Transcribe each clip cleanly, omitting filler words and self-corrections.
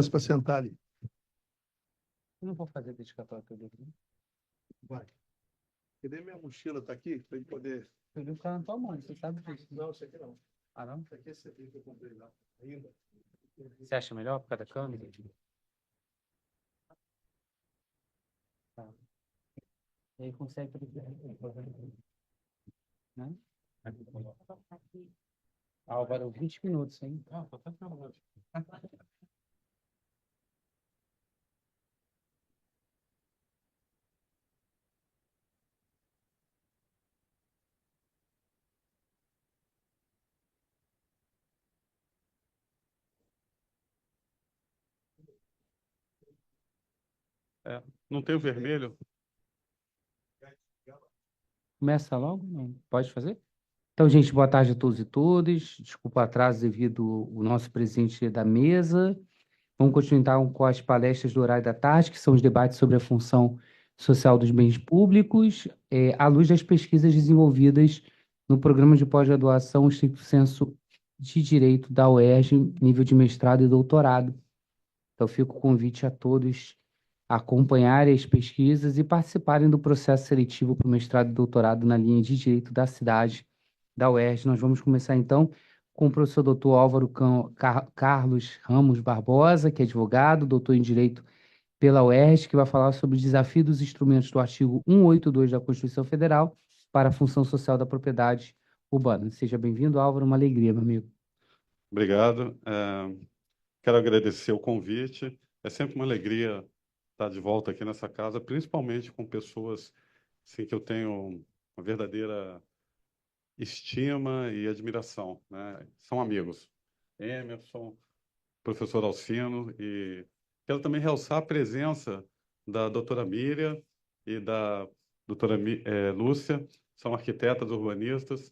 para sentar ali. Eu não vou fazer dedicatória para ele. Vai. Cadê minha mochila? Tá aqui? Para ele poder. Eu vi o cara na tua mão, você sabe disso. Não, isso aqui não. Ah, não? Isso aqui é esse aqui que eu comprei lá. Ainda. Você acha melhor por causa da câmera? Tá. E aí consegue né? Álvaro, 20 minutos, hein? Ah, tá tranquilo. Não tem o vermelho? Começa logo? Não. Pode fazer? Então, gente, boa tarde a todos e todas. Desculpa o atraso devido ao nosso presidente da mesa. Vamos continuar então, com as palestras do horário da tarde, que são os debates sobre a função social dos bens públicos, à luz das pesquisas desenvolvidas no programa de pós-graduação estricto sensu de Direito da UERJ, nível de mestrado e doutorado. Então, fica o convite a todos a acompanharem as pesquisas e participarem do processo seletivo para o mestrado e doutorado na linha de Direito da cidade da UERJ. Nós vamos começar, então, com o professor doutor Álvaro Carlos Ramos Barbosa, que é advogado, doutor em Direito pela UERJ, que vai falar sobre o desafio dos instrumentos do artigo 182 da Constituição Federal para a função social da propriedade urbana. Seja bem-vindo, Álvaro, uma alegria, meu amigo. Obrigado. Quero agradecer o convite. É sempre uma alegria estar de volta aqui nessa casa, principalmente com pessoas assim, que eu tenho uma verdadeira estima e admiração, né? São amigos. Emerson, professor Alcino, e quero também realçar a presença da doutora Miriam e da doutora Lúcia, são arquitetas urbanistas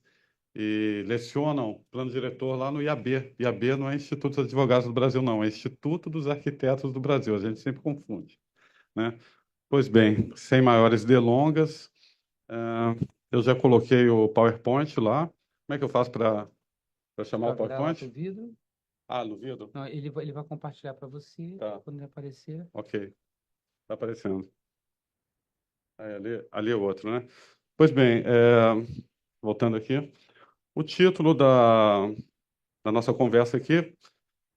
e lecionam plano diretor lá no IAB. IAB não é Instituto dos Advogados do Brasil, não, é Instituto dos Arquitetos do Brasil, a gente sempre confunde, né? Pois bem, sem maiores delongas, eu já coloquei o PowerPoint lá. Como é que eu faço para chamar o Vai virar lá PowerPoint? pro vidro. Ah, no vidro? Não, ele vai compartilhar para você, Tá. quando ele aparecer. Ok, está aparecendo. Ali é o outro, né? Pois bem, voltando aqui, o título da nossa conversa aqui,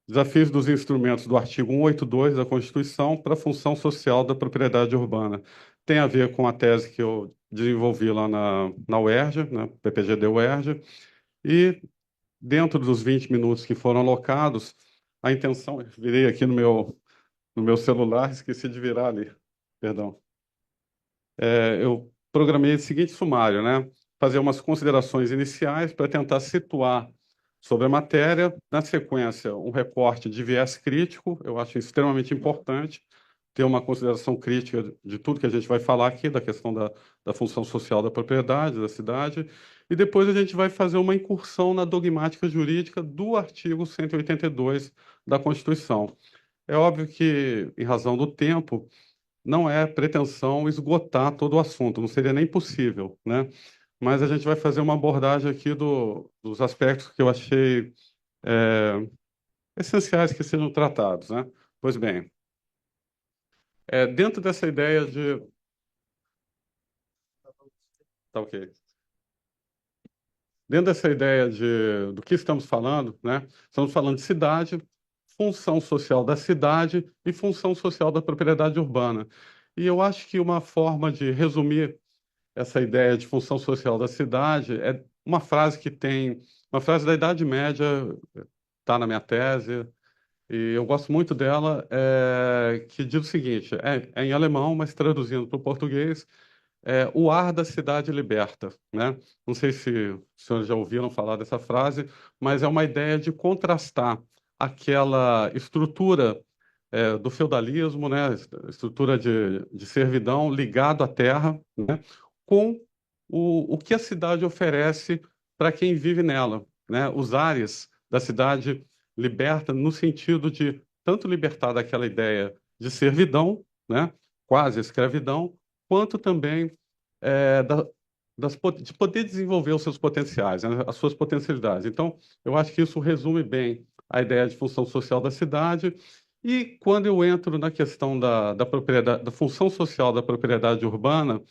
Desafios dos instrumentos do artigo 182 da Constituição para a função social da propriedade urbana. Tem a ver com a tese que eu desenvolvi lá na UERJ, na PPGD UERJ, e dentro dos 20 minutos que foram alocados, a intenção, virei aqui no meu celular, esqueci de virar ali, perdão. Eu programei o seguinte sumário, né? Fazer umas considerações iniciais para tentar situar sobre a matéria. Na sequência, um recorte de viés crítico, eu acho extremamente importante ter uma consideração crítica de tudo que a gente vai falar aqui, da questão da função social da propriedade, da cidade, e depois a gente vai fazer uma incursão na dogmática jurídica do artigo 182 da Constituição. É óbvio que, em razão do tempo, não é pretensão esgotar todo o assunto, não seria nem possível, né? Mas a gente vai fazer uma abordagem aqui dos aspectos que eu achei essenciais que sejam tratados, né? Pois bem, dentro dessa ideia de... Tá ok. Dentro dessa ideia do que estamos falando, né? Estamos falando de cidade, função social da cidade e função social da propriedade urbana. E eu acho que uma forma de resumir essa ideia de função social da cidade é uma frase que tem, uma frase da Idade Média, está na minha tese, e eu gosto muito dela, que diz o seguinte, é em alemão, mas traduzindo para o português, o ar da cidade liberta, né? Não sei se os senhores já ouviram falar dessa frase, mas é uma ideia de contrastar aquela estrutura do feudalismo, né? Estrutura de servidão ligado à terra, né? Com o que a cidade oferece para quem vive nela, né? Os ares da cidade liberta no sentido de tanto libertar daquela ideia de servidão, né? Quase escravidão, quanto também é, da, de poder desenvolver os seus potenciais, né? As suas potencialidades. Então, eu acho que isso resume bem a ideia de função social da cidade E quando eu entro na questão da propriedade, da função social da propriedade urbana,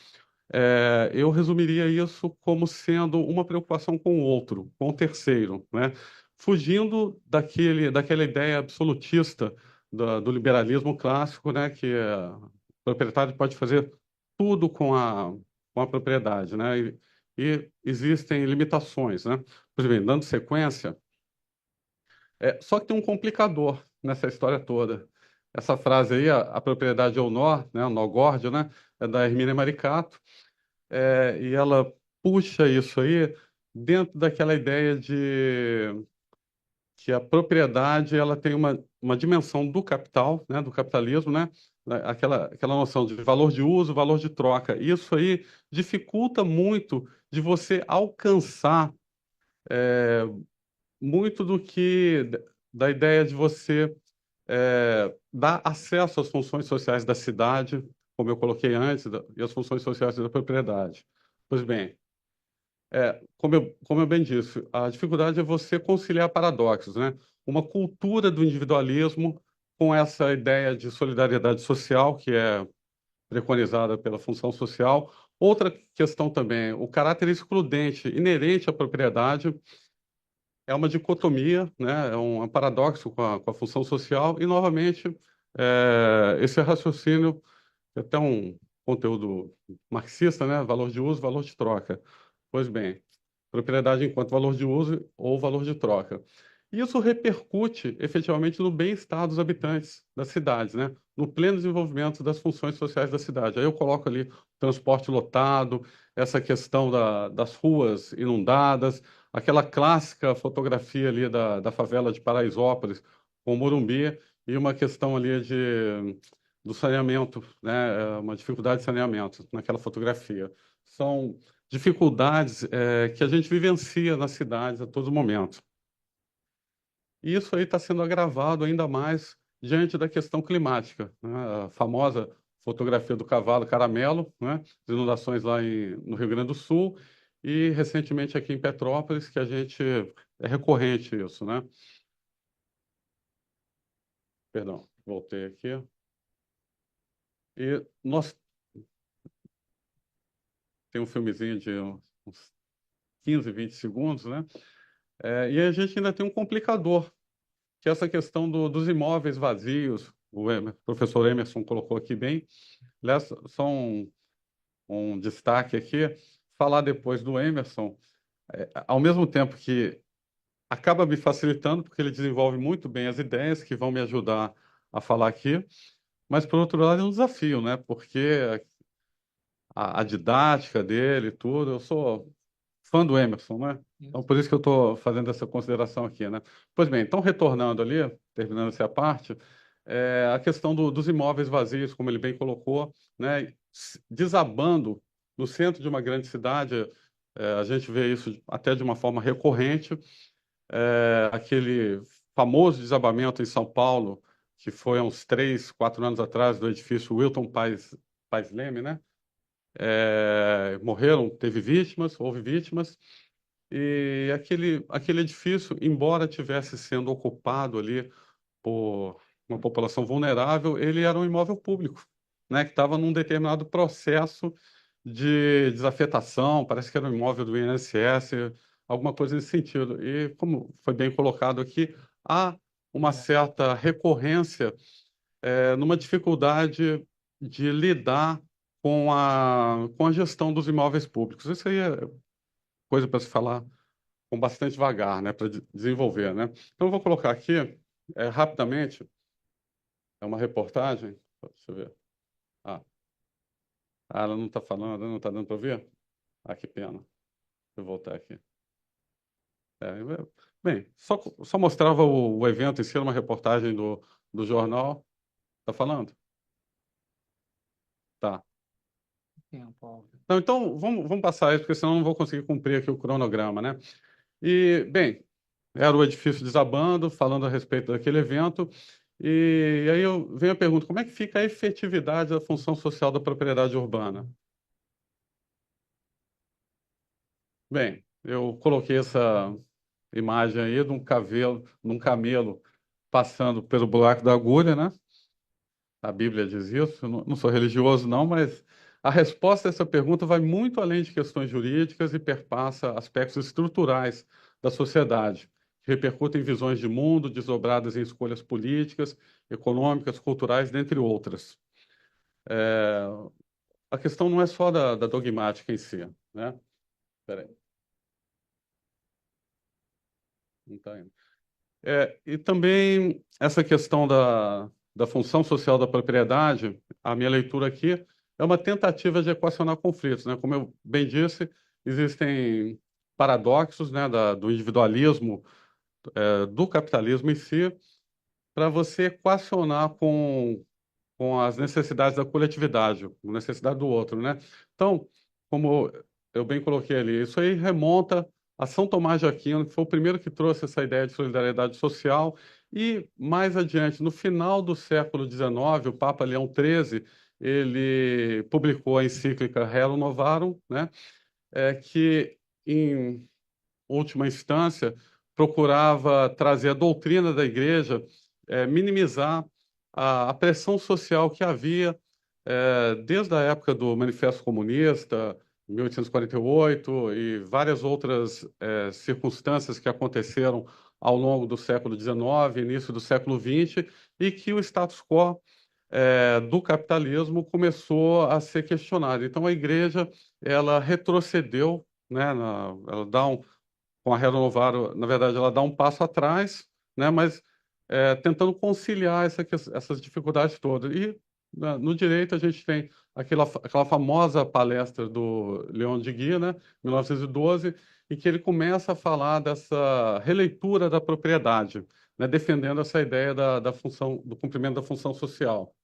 eu resumiria isso como sendo uma preocupação com o outro, com o terceiro, né? Fugindo daquela ideia absolutista do liberalismo clássico, né? Que o proprietário pode fazer tudo com a propriedade, né? E existem limitações, né? Por exemplo, dando sequência, só que tem um complicador nessa história toda. Essa frase aí, a propriedade é o nó, né? O nó górdio, né? É da Hermínia Maricato. E ela puxa isso aí dentro daquela ideia de que a propriedade ela tem uma dimensão do capital, né, do capitalismo, né, aquela noção de valor de uso, valor de troca. Isso aí dificulta muito de você alcançar muito da ideia de você dar acesso às funções sociais da cidade, como eu coloquei antes, e as funções sociais da propriedade. Pois bem, como eu bem disse, a dificuldade é você conciliar paradoxos, né? Uma cultura do individualismo com essa ideia de solidariedade social, que é preconizada pela função social. Outra questão também, o caráter excludente inerente à propriedade é uma dicotomia, né? É um paradoxo com a função social. E, novamente, esse raciocínio, é até um conteúdo marxista, né? Valor de uso, valor de troca. Pois bem, propriedade enquanto valor de uso ou valor de troca. Isso repercute efetivamente no bem-estar dos habitantes das cidades, né? No pleno desenvolvimento das funções sociais da cidade. Aí eu coloco ali transporte lotado, essa questão das ruas inundadas, aquela clássica fotografia ali da favela de Paraisópolis com Morumbi e uma questão ali do saneamento, né? Uma dificuldade de saneamento naquela fotografia. São dificuldades que a gente vivencia nas cidades a todo momento. E isso aí está sendo agravado ainda mais diante da questão climática, né? A famosa fotografia do cavalo caramelo, né? As inundações lá no Rio Grande do Sul e recentemente aqui em Petrópolis, que a gente é recorrente isso, né? Perdão, voltei aqui. E nós tem um filmezinho de uns 15, 20 segundos, né? E a gente ainda tem um complicador, que é essa questão dos imóveis vazios. Professor Emerson colocou aqui bem. Aliás, só um destaque aqui, falar depois do Emerson, ao mesmo tempo que acaba me facilitando, porque ele desenvolve muito bem as ideias que vão me ajudar a falar aqui, mas, por outro lado, é um desafio, né? Porque a didática dele, e tudo, eu sou fã do Emerson, né? Então, por isso que eu estou fazendo essa consideração aqui, né? Pois bem, então, retornando ali, terminando essa parte, a questão dos imóveis vazios, como ele bem colocou, né? Desabando no centro de uma grande cidade, a gente vê isso até de uma forma recorrente, aquele famoso desabamento em São Paulo, que foi há uns 3, 4 anos atrás, do edifício Wilton Paes Leme, né? Morreram, teve vítimas, houve vítimas, e aquele edifício, embora tivesse sendo ocupado ali por uma população vulnerável, ele era um imóvel público, né, que estava num determinado processo de desafetação, parece que era um imóvel do INSS, alguma coisa nesse sentido. E, como foi bem colocado aqui, há uma certa recorrência numa dificuldade de lidar com a gestão dos imóveis públicos. Isso aí é coisa para se falar com bastante vagar, né, para desenvolver, né? Então, eu vou colocar aqui, rapidamente, é uma reportagem. Deixa eu ver. Ah, ela não está falando, não está dando para ver? Ah, que pena. Deixa eu voltar aqui. Bem, só mostrava o evento em si, era uma reportagem do jornal. Tá falando? Tá. Não, então, vamos passar isso, porque senão eu não vou conseguir cumprir aqui o cronograma, né? E, bem, era o edifício desabando, falando a respeito daquele evento, e aí vem a pergunta, como é que fica a efetividade da função social da propriedade urbana? Bem, eu coloquei essa imagem aí de um camelo passando pelo buraco da agulha, né? A Bíblia diz isso. Eu não sou religioso, não, mas a resposta a essa pergunta vai muito além de questões jurídicas e perpassa aspectos estruturais da sociedade, que repercutem em visões de mundo desdobradas em escolhas políticas, econômicas, culturais, dentre outras. A questão não é só da dogmática em si, né? Peraí, não está indo. E também essa questão da função social da propriedade, a minha leitura aqui é uma tentativa de equacionar conflitos, né? Como eu bem disse, existem paradoxos, né, do individualismo, do capitalismo em si, para você equacionar com as necessidades da coletividade, com a necessidade do outro, né? Então, como eu bem coloquei ali, isso aí remonta a São Tomás de Aquino, que foi o primeiro que trouxe essa ideia de solidariedade social, e mais adiante, no final do século XIX, o Papa Leão XIII, ele publicou a encíclica Rerum Novarum, né? Que, em última instância, procurava trazer a doutrina da igreja, minimizar a pressão social que havia desde a época do Manifesto Comunista, 1848, e várias outras circunstâncias que aconteceram ao longo do século XIX, início do século XX, e que o status quo do capitalismo começou a ser questionado. Então, a igreja ela retrocedeu, né, ela dá com a Rerum Novarum, na verdade, ela dá um passo atrás, né, mas tentando conciliar essas dificuldades todas. E no direito a gente tem aquela famosa palestra do Leon de Guy, né, 1912, em que ele começa a falar dessa releitura da propriedade, né, defendendo essa ideia da função, do cumprimento da função social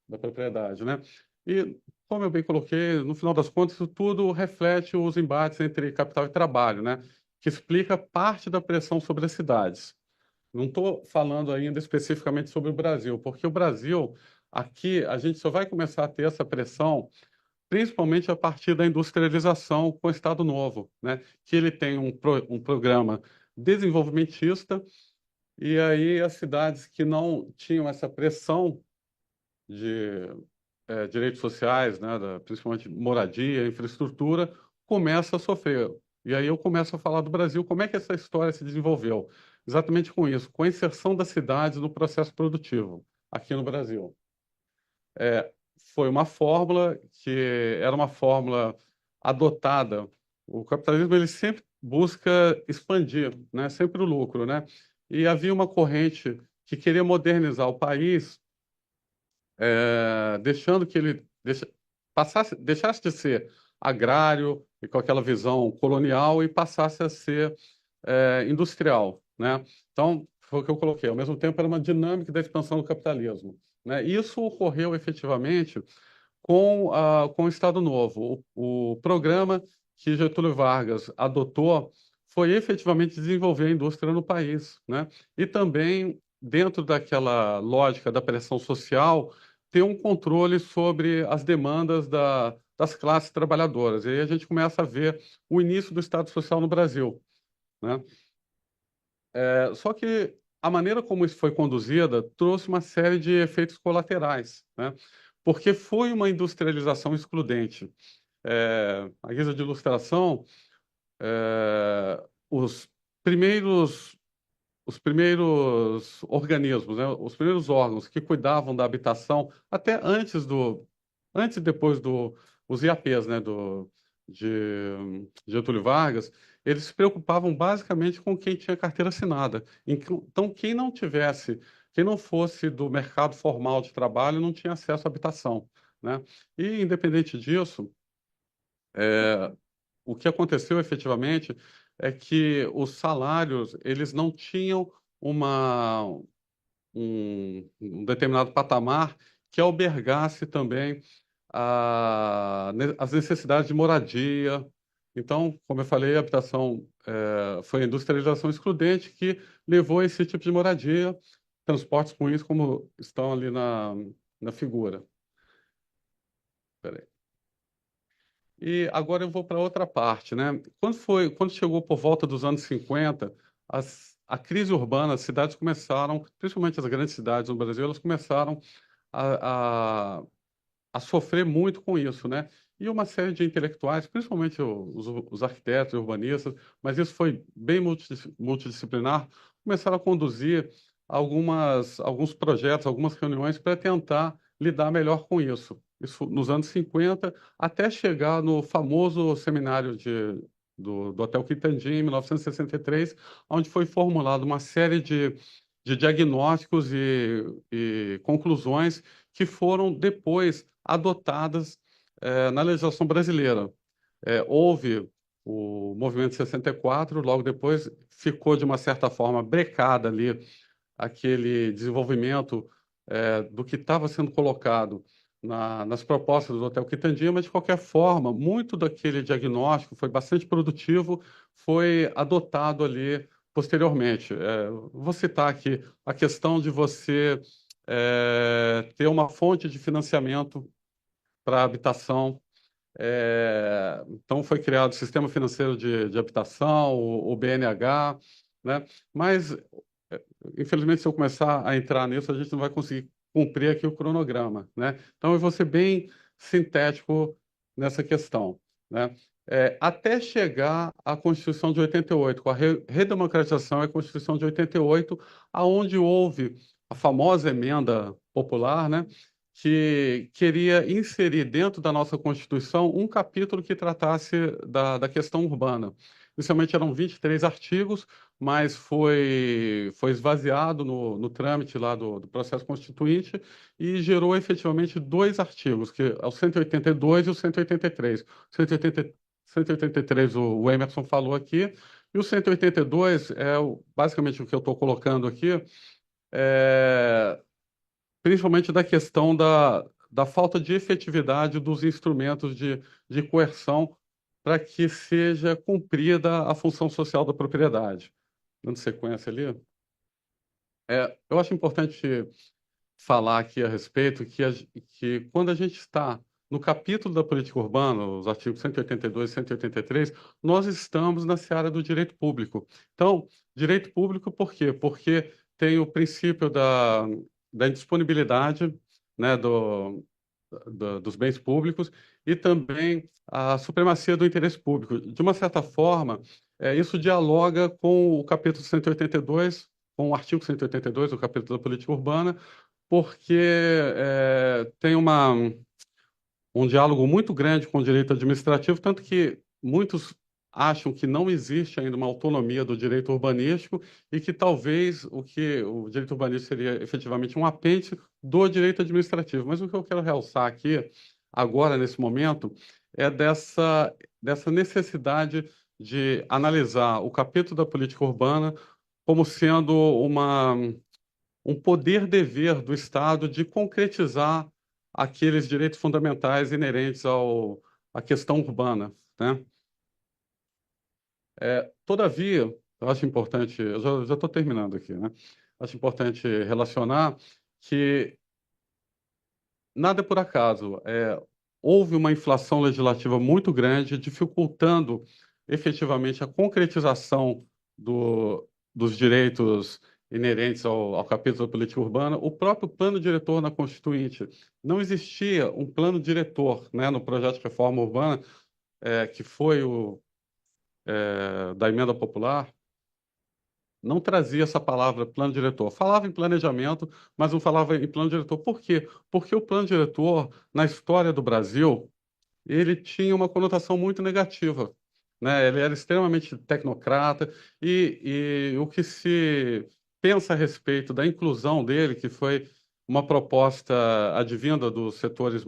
da propriedade, né? E, como eu bem coloquei, no final das contas, isso tudo reflete os embates entre capital e trabalho, né? Que explica parte da pressão sobre as cidades. Não estou falando ainda especificamente sobre o Brasil, porque o Brasil, aqui, a gente só vai começar a ter essa pressão principalmente a partir da industrialização com o Estado Novo, né? Que ele tem um programa desenvolvimentista, e aí as cidades que não tinham essa pressão de direitos sociais, né, principalmente moradia, infraestrutura, começa a sofrer. E aí eu começo a falar do Brasil, como é que essa história se desenvolveu? Exatamente com isso, com a inserção das cidades no processo produtivo aqui no Brasil. Foi uma fórmula que era uma fórmula adotada. O capitalismo ele sempre busca expandir, né, sempre o lucro, né? E havia uma corrente que queria modernizar o país deixando que ele deixasse de ser agrário e com aquela visão colonial e passasse a ser industrial, né? Então, foi o que eu coloquei. Ao mesmo tempo, era uma dinâmica da expansão do capitalismo, né? Isso ocorreu efetivamente com o Estado Novo. O programa que Getúlio Vargas adotou foi efetivamente desenvolver a indústria no país, né? E também, dentro daquela lógica da pressão social, ter um controle sobre as demandas das classes trabalhadoras. E aí a gente começa a ver o início do Estado Social no Brasil, né? Só que a maneira como isso foi conduzida trouxe uma série de efeitos colaterais, né? Porque foi uma industrialização excludente. À guisa de ilustração, os primeiros organismos, né, os primeiros órgãos que cuidavam da habitação, até antes e depois os IAPs, né, de Getúlio Vargas, eles se preocupavam basicamente com quem tinha carteira assinada. Então, quem não fosse do mercado formal de trabalho, não tinha acesso à habitação, né? E, independente disso, o que aconteceu efetivamente é que os salários eles não tinham uma, um determinado patamar que albergasse também as necessidades de moradia. Então, como eu falei, a habitação foi a industrialização excludente que levou a esse tipo de moradia, transportes ruins como estão ali na figura. Peraí. E agora eu vou para outra parte, né? Quando chegou por volta dos anos 50, a crise urbana, as cidades começaram, principalmente as grandes cidades no Brasil, elas começaram a, a, a sofrer muito com isso, né? E uma série de intelectuais, principalmente os arquitetos e urbanistas, mas isso foi bem multidisciplinar, começaram a conduzir alguns projetos, algumas reuniões para tentar lidar melhor com isso. Isso nos anos 50, até chegar no famoso seminário do Hotel Quitandinha, em 1963, onde foi formulada uma série de diagnósticos e conclusões que foram depois adotadas na legislação brasileira. Houve o movimento 64, logo depois ficou, de uma certa forma, brecada ali aquele desenvolvimento do que estava sendo colocado nas propostas do Hotel Quitandinha, mas, de qualquer forma, muito daquele diagnóstico foi bastante produtivo, foi adotado ali posteriormente. Vou citar aqui a questão de você ter uma fonte de financiamento para habitação. Então, foi criado o Sistema Financeiro de Habitação, o BNH, né? Mas, infelizmente, se eu começar a entrar nisso, a gente não vai conseguir cumprir aqui o cronograma, né? Então, eu vou ser bem sintético nessa questão, né? Até chegar à Constituição de 88, com a redemocratização e a Constituição de 88, aonde houve a famosa emenda popular, né? Que queria inserir dentro da nossa Constituição um capítulo que tratasse da questão urbana. Inicialmente eram 23 artigos, mas foi esvaziado no trâmite lá do processo constituinte e gerou efetivamente dois artigos, que é o 182 e o 183. 183 o Emerson falou aqui, e o 182 basicamente o que eu estou colocando aqui, é, principalmente da questão da falta de efetividade dos instrumentos de coerção para que seja cumprida a função social da propriedade. Dando sequência ali. Eu acho importante falar aqui a respeito que quando a gente está no capítulo da política urbana, os artigos 182 e 183, nós estamos na seara do direito público. Então, direito público por quê? Porque tem o princípio da indisponibilidade, né, dos bens públicos e também a supremacia do interesse público. De uma certa forma, isso dialoga com o capítulo 182, com o artigo 182 do capítulo da política urbana, porque tem um diálogo muito grande com o direito administrativo, tanto que muitos acham que não existe ainda uma autonomia do direito urbanístico e que talvez o direito urbanístico seria efetivamente um apêndice do direito administrativo. Mas o que eu quero realçar aqui, agora, nesse momento, é dessa necessidade de analisar o capítulo da política urbana como sendo um poder-dever do Estado de concretizar aqueles direitos fundamentais inerentes à questão urbana, né? Todavia, eu acho importante, eu já estou terminando aqui, né? Acho importante relacionar que nada é por acaso. Houve uma inflação legislativa muito grande, dificultando efetivamente a concretização dos direitos inerentes ao capítulo da política urbana. O próprio plano diretor na Constituinte, não existia um plano diretor, né, no projeto de reforma urbana, que foi da emenda popular, não trazia essa palavra plano diretor. Falava em planejamento, mas não falava em plano diretor. Por quê? Porque o plano diretor, na história do Brasil, ele tinha uma conotação muito negativa, né? Ele era extremamente tecnocrata e o que se pensa a respeito da inclusão dele, que foi uma proposta advinda dos setores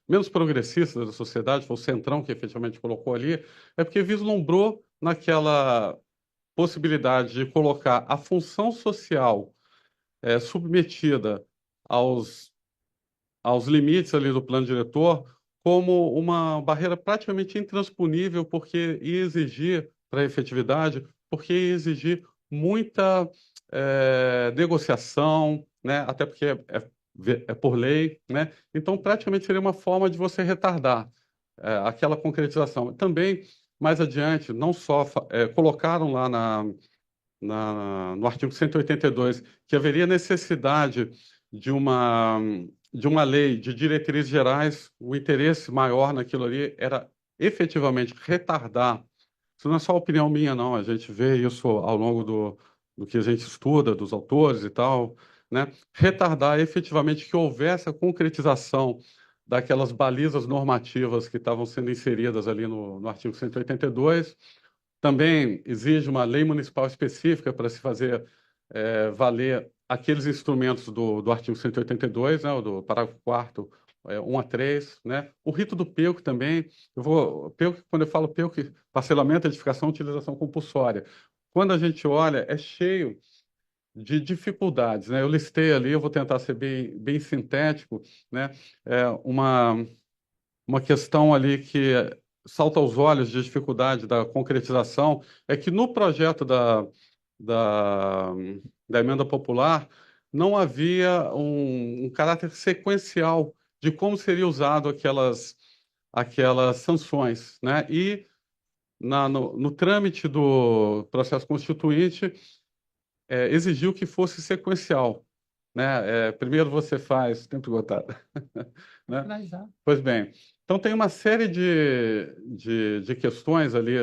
menos progressistas da sociedade, foi o Centrão que efetivamente colocou ali, é porque vislumbrou naquela possibilidade de colocar a função social submetida aos limites ali do plano diretor como uma barreira praticamente intransponível, porque ia exigir, para a efetividade, porque ia exigir muita negociação, né? Até porque é por lei, né? Então, praticamente seria uma forma de você retardar aquela concretização. Também, mais adiante, não só colocaram lá no artigo 182, que haveria necessidade de uma, de uma lei de diretrizes gerais, o interesse maior naquilo ali era efetivamente retardar. Isso não é só opinião minha, não. A gente vê isso ao longo do que a gente estuda, dos autores e tal, né? Retardar efetivamente que houvesse a concretização daquelas balizas normativas que estavam sendo inseridas ali no artigo 182. Também exige uma lei municipal específica para se fazer valer aqueles instrumentos do artigo 182, né, o do parágrafo 4º, 1 a 3, né? O rito do PEUC também, PEUC, quando eu falo PEUC, parcelamento, edificação, utilização compulsória. Quando a gente olha, é cheio de dificuldades, né? Eu listei ali, eu vou tentar ser bem sintético, né? É uma questão ali que salta aos olhos de dificuldade da concretização é que no projeto da, da emenda popular não havia um caráter sequencial de como seria usado aquelas sanções, né? E no trâmite do processo constituinte exigiu que fosse sequencial, né? Primeiro você faz, tempo esgotado, né? Finalizar. Pois bem, então tem uma série de questões ali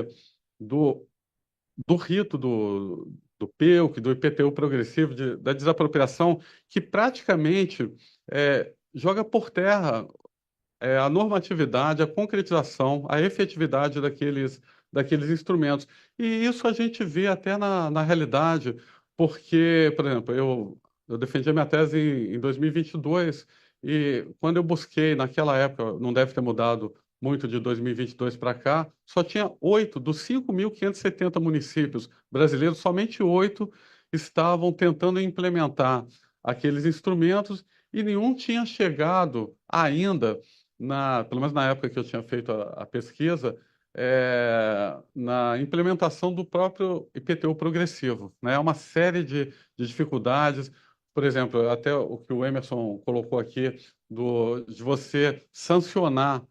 do, do rito do PEUC, do IPTU progressivo, da desapropriação, que praticamente joga por terra a normatividade, a concretização, a efetividade daqueles instrumentos. E isso a gente vê até na realidade, porque, por exemplo, eu defendi a minha tese em 2022, e quando eu busquei, naquela época, não deve ter mudado muito de 2022 para cá, só tinha 8 dos 5.570 municípios brasileiros, somente 8 estavam tentando implementar aqueles instrumentos e nenhum tinha chegado ainda pelo menos na época que eu tinha feito a pesquisa, na implementação do próprio IPTU progressivo, né? É uma série de dificuldades. Por exemplo, até o que o Emerson colocou aqui, de você sancionar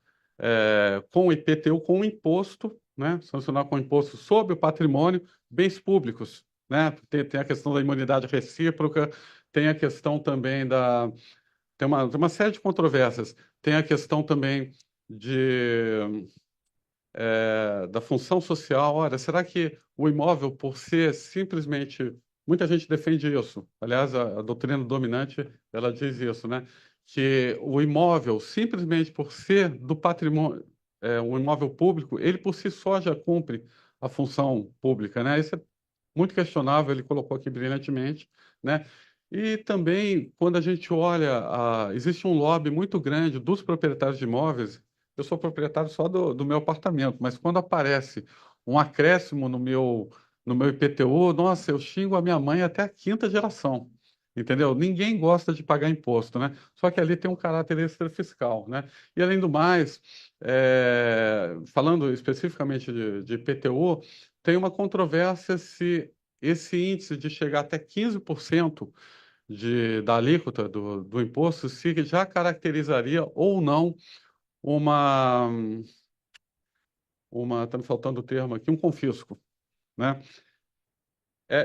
com o IPTU, com o imposto, né? Sancionar com o imposto sobre o patrimônio, bens públicos, né? Tem a questão da imunidade recíproca, tem a questão também tem uma série de controvérsias. Tem a questão também da função social. Olha, será que o imóvel, por ser simplesmente. Muita gente defende isso. Aliás, a doutrina dominante, ela diz isso, né? Que o imóvel, simplesmente por ser do patrimônio, um imóvel público, ele por si só já cumpre a função pública, né? Isso é muito questionável, ele colocou aqui brilhantemente, né? E também, quando a gente olha, existe um lobby muito grande dos proprietários de imóveis. Eu sou proprietário só do meu apartamento, mas quando aparece um acréscimo no meu IPTU, nossa, eu xingo a minha mãe até a quinta geração, entendeu? Ninguém gosta de pagar imposto, né? Só que ali tem um caráter extrafiscal, né? E além do mais, falando especificamente de IPTU, tem uma controvérsia se esse índice de chegar até 15% da alíquota do imposto, se já caracterizaria ou não uma, tá me faltando o termo aqui, um confisco, né?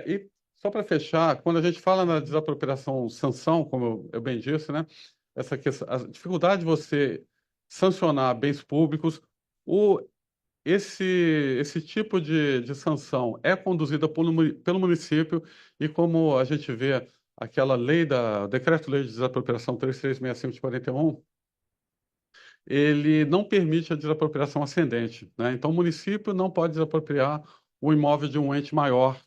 E só para fechar, quando a gente fala na desapropriação sanção, como eu bem disse, né? Essa questão, a dificuldade de você sancionar bens públicos, o, esse tipo de sanção é conduzida pelo município e como a gente vê aquela Decreto-Lei de Desapropriação 3365 de 41, ele não permite a desapropriação ascendente, né? Então, o município não pode desapropriar o imóvel de um ente maior,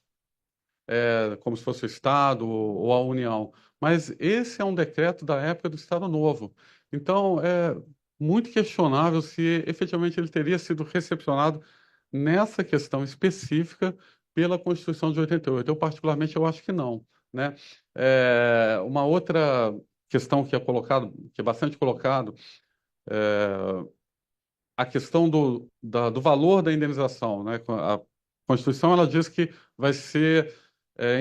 como se fosse o Estado ou a União. Mas esse é um decreto da época do Estado Novo. Então, é muito questionável se efetivamente ele teria sido recepcionado nessa questão específica pela Constituição de 88. Eu, particularmente, eu acho que não, né? Uma outra questão que é bastante colocado, a questão do valor da indenização, né? A Constituição ela diz que vai ser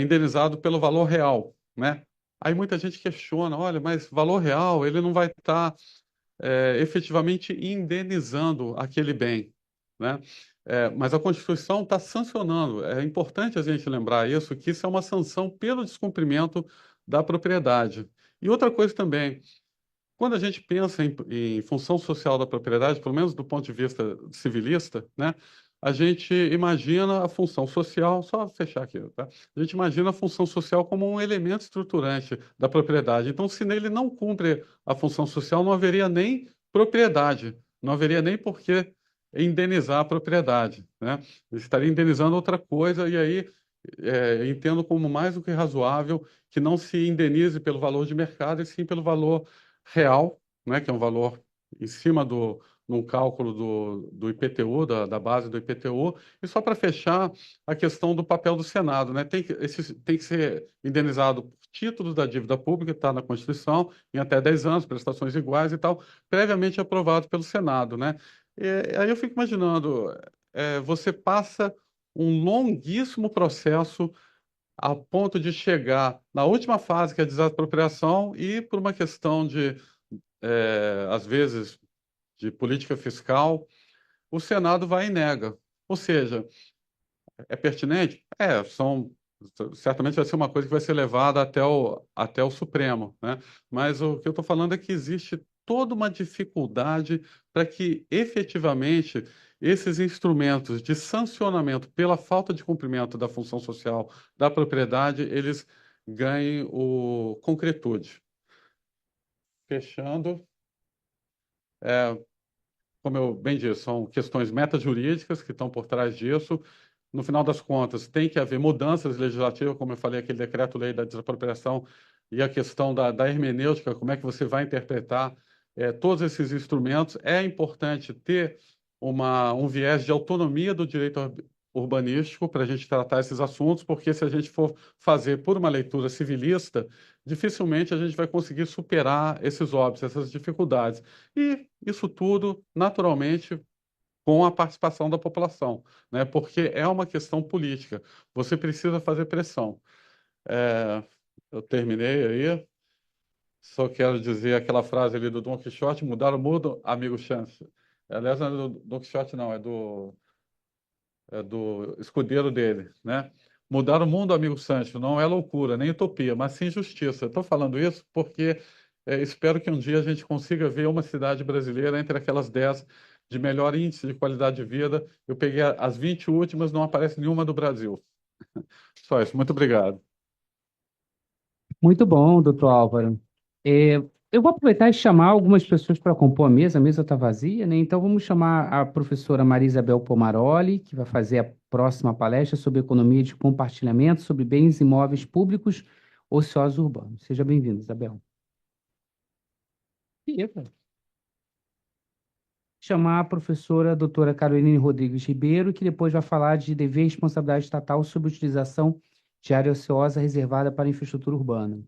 indenizado pelo valor real, né? Aí muita gente questiona, olha, mas valor real ele não vai estar efetivamente indenizando aquele bem, né? Mas a Constituição está sancionando. É importante a gente lembrar isso, que isso é uma sanção pelo descumprimento da propriedade. E outra coisa também, quando a gente pensa em função social da propriedade, pelo menos do ponto de vista civilista, né, a gente imagina a função social, só fechar aqui, tá? A gente imagina a função social como um elemento estruturante da propriedade. Então, se nele não cumpre a função social, não haveria nem propriedade, não haveria nem por que indenizar a propriedade, né? Estaria indenizando outra coisa, e aí entendo como mais do que razoável que não se indenize pelo valor de mercado, e sim pelo valor real, né, que é um valor em cima num cálculo do IPTU, da base do IPTU. E só para fechar, a questão do papel do Senado, né, tem que ser indenizado por títulos da dívida pública, está na Constituição, em até 10 anos, prestações iguais e tal, previamente aprovado pelo Senado, né? Aí eu fico imaginando, você passa um longuíssimo processo a ponto de chegar na última fase, que é a desapropriação, e por uma questão às vezes, de política fiscal, o Senado vai e nega. Ou seja, é pertinente? Certamente vai ser uma coisa que vai ser levada até o Supremo, né? Mas o que eu estou falando é que existe toda uma dificuldade para que efetivamente esses instrumentos de sancionamento pela falta de cumprimento da função social da propriedade, eles ganhem concretude. Fechando, como eu bem disse, são questões metajurídicas que estão por trás disso. No final das contas, tem que haver mudanças legislativas, como eu falei, aquele decreto-lei da desapropriação e a questão da hermenêutica, como é que você vai interpretar todos esses instrumentos. É importante ter um viés de autonomia do direito urbanístico para a gente tratar esses assuntos, porque se a gente for fazer por uma leitura civilista, dificilmente a gente vai conseguir superar esses óbitos, essas dificuldades. E isso tudo, naturalmente, com a participação da população, né? Porque é uma questão política. Você precisa fazer pressão. Eu terminei aí. Só quero dizer aquela frase ali do Dom Quixote: mudar o mundo, amigo Chance. Aliás, não é do Dom Quixote, não, é do escudeiro dele, né? Mudar o mundo, amigo Sancho, não é loucura, nem utopia, mas sim justiça. Estou falando isso porque espero que um dia a gente consiga ver uma cidade brasileira entre aquelas 10 de melhor índice de qualidade de vida. Eu peguei as 20 últimas, não aparece nenhuma do Brasil. Só isso. Muito obrigado. Muito bom, doutor Álvaro. É, eu vou aproveitar e chamar algumas pessoas para compor a mesa está vazia, né? Então vamos chamar a professora Maria Isabel Pomaroli, que vai fazer a próxima palestra sobre economia de compartilhamento sobre bens imóveis públicos ociosos urbanos. Seja bem-vinda, Isabel. Eita. Chamar a professora doutora Caroline Rodrigues Ribeiro, que depois vai falar de dever e responsabilidade estatal sobre a utilização de área ociosa reservada para infraestrutura urbana.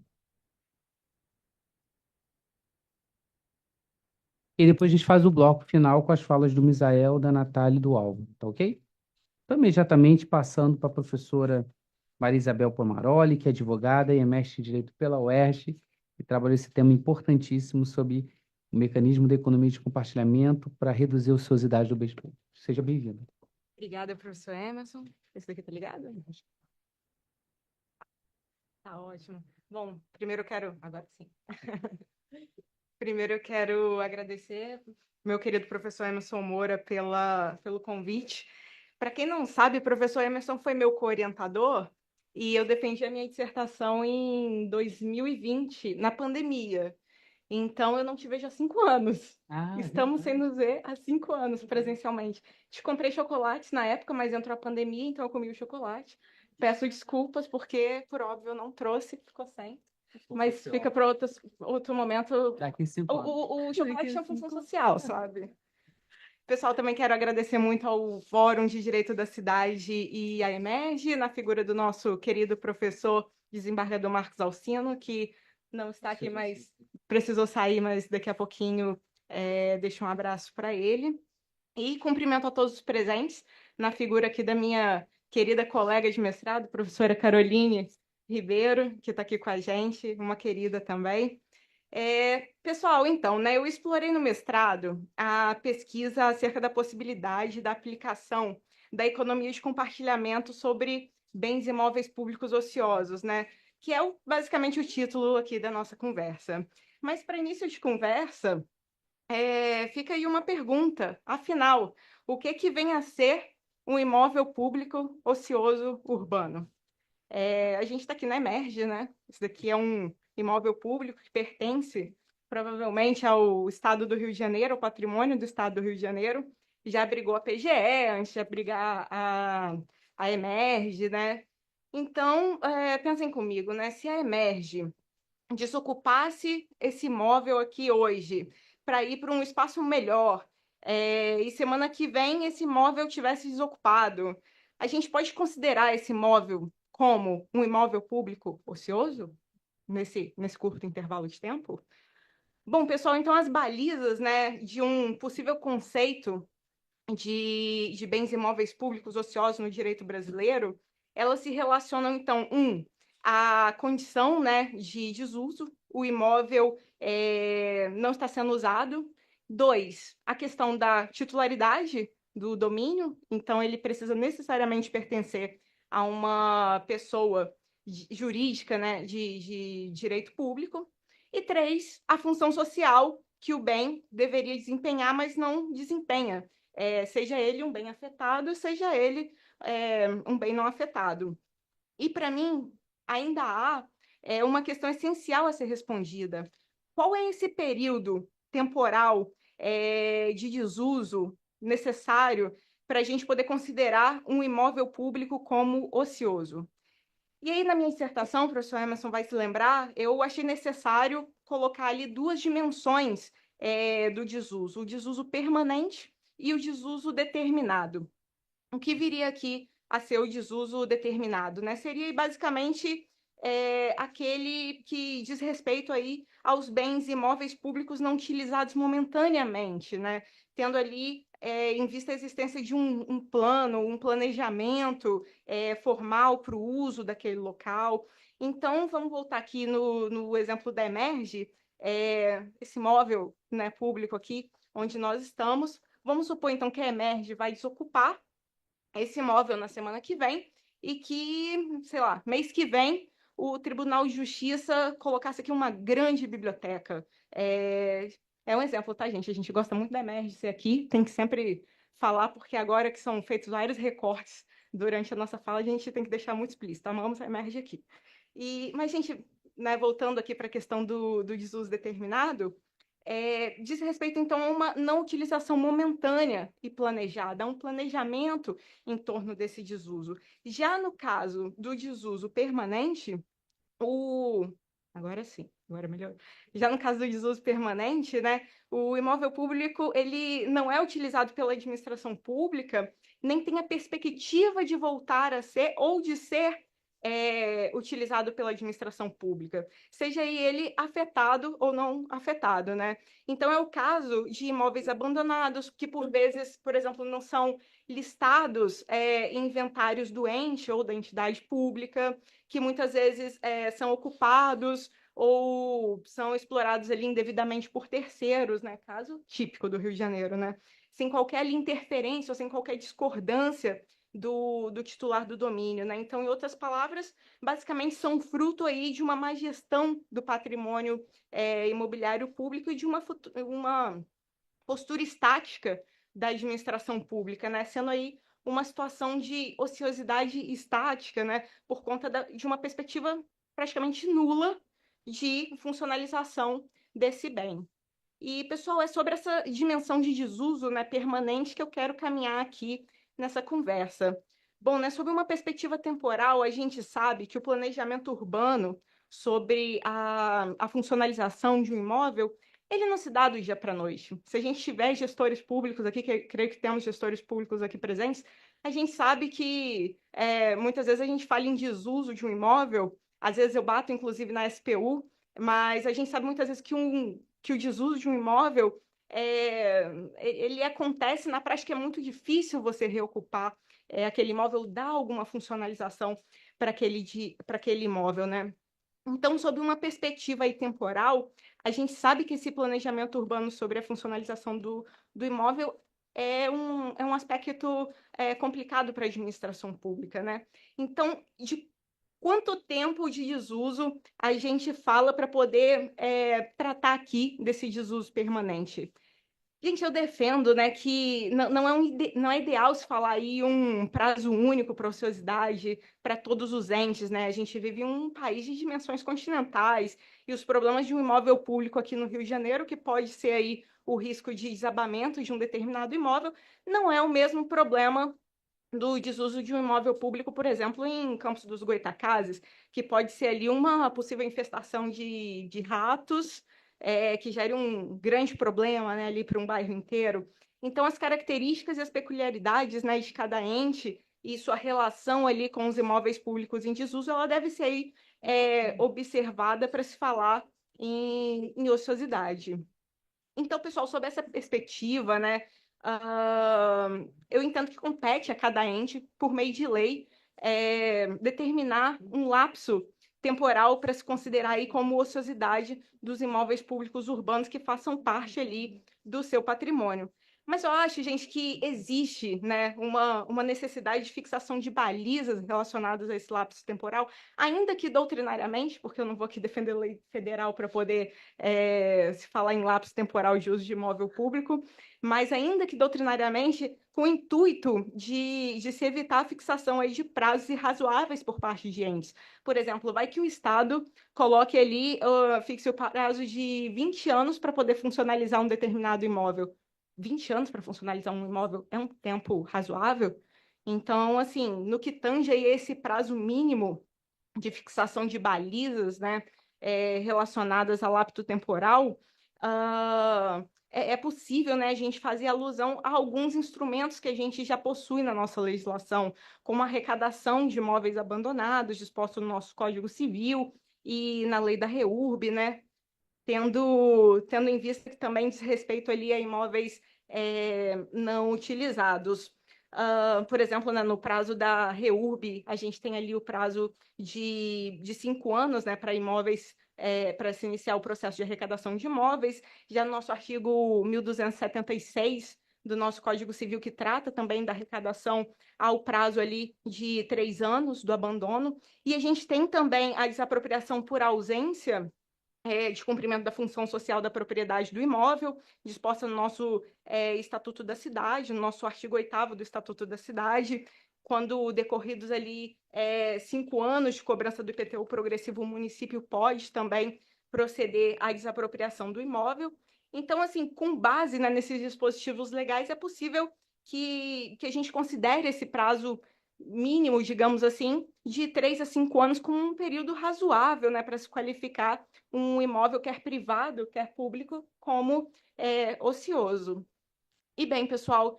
E depois a gente faz o bloco final com as falas do Misael, da Natália e do Álvaro, tá ok? Então, imediatamente passando para a professora Maria Isabel Pomaroli, que é advogada e é mestre em Direito pela UERJ, e trabalhou esse tema importantíssimo sobre o mecanismo da economia de compartilhamento para reduzir a ociosidade do bem público. Seja bem-vinda. Obrigada, professor Emerson. Esse daqui tá ligado? Tá ótimo. Bom, primeiro eu quero... Agora sim. Primeiro eu quero agradecer meu querido professor Emerson Moura pelo convite. Para quem não sabe, o professor Emerson foi meu co-orientador e eu defendi a minha dissertação em 2020, na pandemia. Então, eu não te vejo há 5 anos. Estamos sem nos ver há 5 anos presencialmente. Te comprei chocolates na época, mas entrou a pandemia, então eu comi o chocolate. Peço desculpas, porque, por óbvio, eu não trouxe, ficou sem. Mas fica para outro momento. Daqui 5 anos. O chocolate tinha função social, sabe? Pessoal, também quero agradecer muito ao Fórum de Direito da Cidade e à EMERGE, na figura do nosso querido professor desembargador Marcos Alcino, que não está aqui, mas precisou sair, mas daqui a pouquinho deixo um abraço para ele. E cumprimento a todos os presentes, na figura aqui da minha querida colega de mestrado, professora Caroline Ribeiro, que está aqui com a gente, uma querida também. Pessoal, então, né, eu explorei no mestrado a pesquisa acerca da possibilidade da aplicação da economia de compartilhamento sobre bens imóveis públicos ociosos, né? Que é basicamente o título aqui da nossa conversa. Mas, para início de conversa, fica aí uma pergunta. Afinal, o que vem a ser um imóvel público ocioso urbano? A gente está aqui na Emerge, né? Isso daqui é um imóvel público que pertence provavelmente ao Estado do Rio de Janeiro, ao patrimônio do Estado do Rio de Janeiro. Já abrigou a PGE antes de abrigar a Emerge, né? Então, pensem comigo, né? Se a Emerge desocupasse esse imóvel aqui hoje para ir para um espaço melhor, e semana que vem esse imóvel tivesse desocupado, a gente pode considerar esse imóvel como um imóvel público ocioso nesse curto intervalo de tempo? Bom, pessoal, então as balizas, né, de um possível conceito de bens imóveis públicos ociosos no direito brasileiro, elas se relacionam, então, à condição, né, de desuso, o imóvel não está sendo usado. 2, a questão da titularidade do domínio, então ele precisa necessariamente pertencer a uma pessoa jurídica, né, de direito público. E 3, a função social que o bem deveria desempenhar, mas não desempenha. Seja ele um bem afetado, seja ele um bem não afetado. E, para mim, ainda há uma questão essencial a ser respondida. Qual é esse período temporal de desuso necessário para a gente poder considerar um imóvel público como ocioso? E aí, na minha dissertação, o professor Emerson vai se lembrar, eu achei necessário colocar ali 2 dimensões do desuso: o desuso permanente e o desuso determinado. O que viria aqui a ser o desuso determinado, né? Seria basicamente aquele que diz respeito aí aos bens imóveis públicos não utilizados momentaneamente, né? Tendo ali em vista a existência de um plano, um planejamento formal para o uso daquele local. Então, vamos voltar aqui no exemplo da Emerge, esse imóvel, né, público aqui, onde nós estamos. Vamos supor, então, que a Emerge vai desocupar esse imóvel na semana que vem e que, sei lá, mês que vem, o Tribunal de Justiça colocasse aqui uma grande biblioteca. É um exemplo, tá, gente? A gente gosta muito da Emerge ser aqui, tem que sempre falar, porque agora que são feitos vários recortes durante a nossa fala, a gente tem que deixar muito explícito. Amamos a Emerge aqui. Mas, gente, né, voltando aqui para a questão do desuso determinado, diz respeito, então, a uma não utilização momentânea e planejada, a um planejamento em torno desse desuso. Já no caso do desuso permanente, agora sim, agora melhor. Já no caso do desuso permanente, né, o imóvel público ele não é utilizado pela administração pública, nem tem a perspectiva de voltar a ser ou de ser utilizado pela administração pública, seja ele afetado ou não afetado, né? Então, é o caso de imóveis abandonados, que por vezes, por exemplo, não são listados em inventários do ente ou da entidade pública, que muitas vezes são ocupados ou são explorados ali indevidamente por terceiros, né? Caso típico do Rio de Janeiro, né? Sem qualquer interferência ou sem qualquer discordância do titular do domínio, né? Então, em outras palavras, basicamente são fruto aí de uma má gestão do patrimônio imobiliário público e de uma postura estática da administração pública, né? Sendo aí uma situação de ociosidade estática, né? Por conta de uma perspectiva praticamente nula de funcionalização desse bem. E, pessoal, é sobre essa dimensão de desuso, né, permanente que eu quero caminhar aqui nessa conversa. Bom, né, sob uma perspectiva temporal, a gente sabe que o planejamento urbano sobre a funcionalização de um imóvel, ele não se dá do dia para a noite. Se a gente tiver gestores públicos aqui, que eu creio que temos gestores públicos aqui presentes, a gente sabe que muitas vezes a gente fala em desuso de um imóvel, às vezes eu bato, inclusive, na SPU, mas a gente sabe muitas vezes que o desuso de um imóvel ele acontece na prática, é muito difícil você reocupar aquele imóvel, dar alguma funcionalização para aquele imóvel, né? Então, sob uma perspectiva aí temporal, a gente sabe que esse planejamento urbano sobre a funcionalização do imóvel é um aspecto complicado para a administração pública, né? Então, de quanto tempo de desuso a gente fala para poder tratar aqui desse desuso permanente? Gente, eu defendo, né, que não é ideal se falar aí um prazo único para ociosidade para todos os entes, né? A gente vive em um país de dimensões continentais e os problemas de um imóvel público aqui no Rio de Janeiro, que pode ser aí o risco de desabamento de um determinado imóvel, não é o mesmo problema do desuso de um imóvel público, por exemplo, em Campos dos Goytacazes, que pode ser ali uma possível infestação de ratos, que gere um grande problema, né, ali para um bairro inteiro. Então, as características e as peculiaridades, né, de cada ente e sua relação ali com os imóveis públicos em desuso, ela deve ser aí, observada para se falar em ociosidade. Então, pessoal, sob essa perspectiva, né, eu entendo que compete a cada ente, por meio de lei, determinar um lapso temporal para se considerar aí como ociosidade dos imóveis públicos urbanos que façam parte ali do seu patrimônio. Mas eu acho, gente, que existe, né, uma necessidade de fixação de balizas relacionadas a esse lapso temporal, ainda que doutrinariamente, porque eu não vou aqui defender lei federal para poder se falar em lapso temporal de uso de imóvel público, mas ainda que doutrinariamente, com o intuito de se evitar a fixação aí de prazos irrazoáveis por parte de entes. Por exemplo, vai que o Estado coloque ali, fixe o prazo de 20 anos para poder funcionalizar um determinado imóvel. 20 anos para funcionalizar um imóvel é um tempo razoável? Então, assim, no que tange aí esse prazo mínimo de fixação de balizas, né, relacionadas ao lapso temporal, é possível, né, a gente fazer alusão a alguns instrumentos que a gente já possui na nossa legislação, como a arrecadação de imóveis abandonados, disposto no nosso Código Civil e na lei da REURB, né, tendo em vista que também diz respeito ali a imóveis não utilizados. Por exemplo, né, no prazo da REURB, a gente tem ali o prazo de 5 anos, né, para imóveis, para se iniciar o processo de arrecadação de imóveis. Já no nosso artigo 1276 do nosso Código Civil, que trata também da arrecadação ao prazo ali de 3 anos do abandono. E a gente tem também a desapropriação por ausência, de cumprimento da função social da propriedade do imóvel, disposta no nosso Estatuto da Cidade, no nosso artigo 8º do Estatuto da Cidade, quando decorridos ali 5 anos de cobrança do IPTU progressivo, o município pode também proceder à desapropriação do imóvel. Então, assim, com base, né, nesses dispositivos legais, é possível que a gente considere esse prazo mínimo, digamos assim, de 3 a 5 anos como um período razoável, né, para se qualificar um imóvel, quer privado, quer público, como ocioso. E bem, pessoal,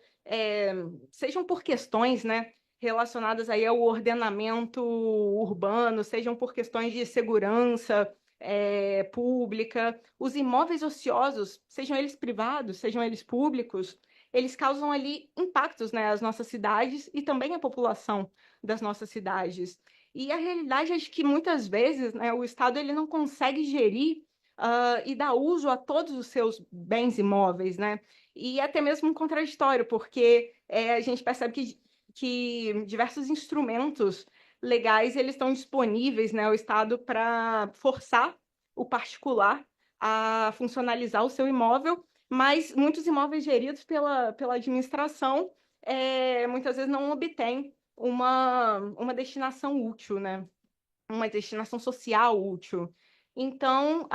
sejam por questões, né, relacionadas aí ao ordenamento urbano, sejam por questões de segurança pública, os imóveis ociosos, sejam eles privados, sejam eles públicos, eles causam ali impactos, né, às nossas cidades e também à população das nossas cidades. E a realidade é de que muitas vezes, né, o Estado ele não consegue gerir e dar uso a todos os seus bens imóveis, né? E até mesmo um contraditório, porque a gente percebe que diversos instrumentos legais eles estão disponíveis, né, ao Estado para forçar o particular a funcionalizar o seu imóvel, mas muitos imóveis geridos pela administração muitas vezes não obtêm uma destinação útil, né? Uma destinação social útil. Então,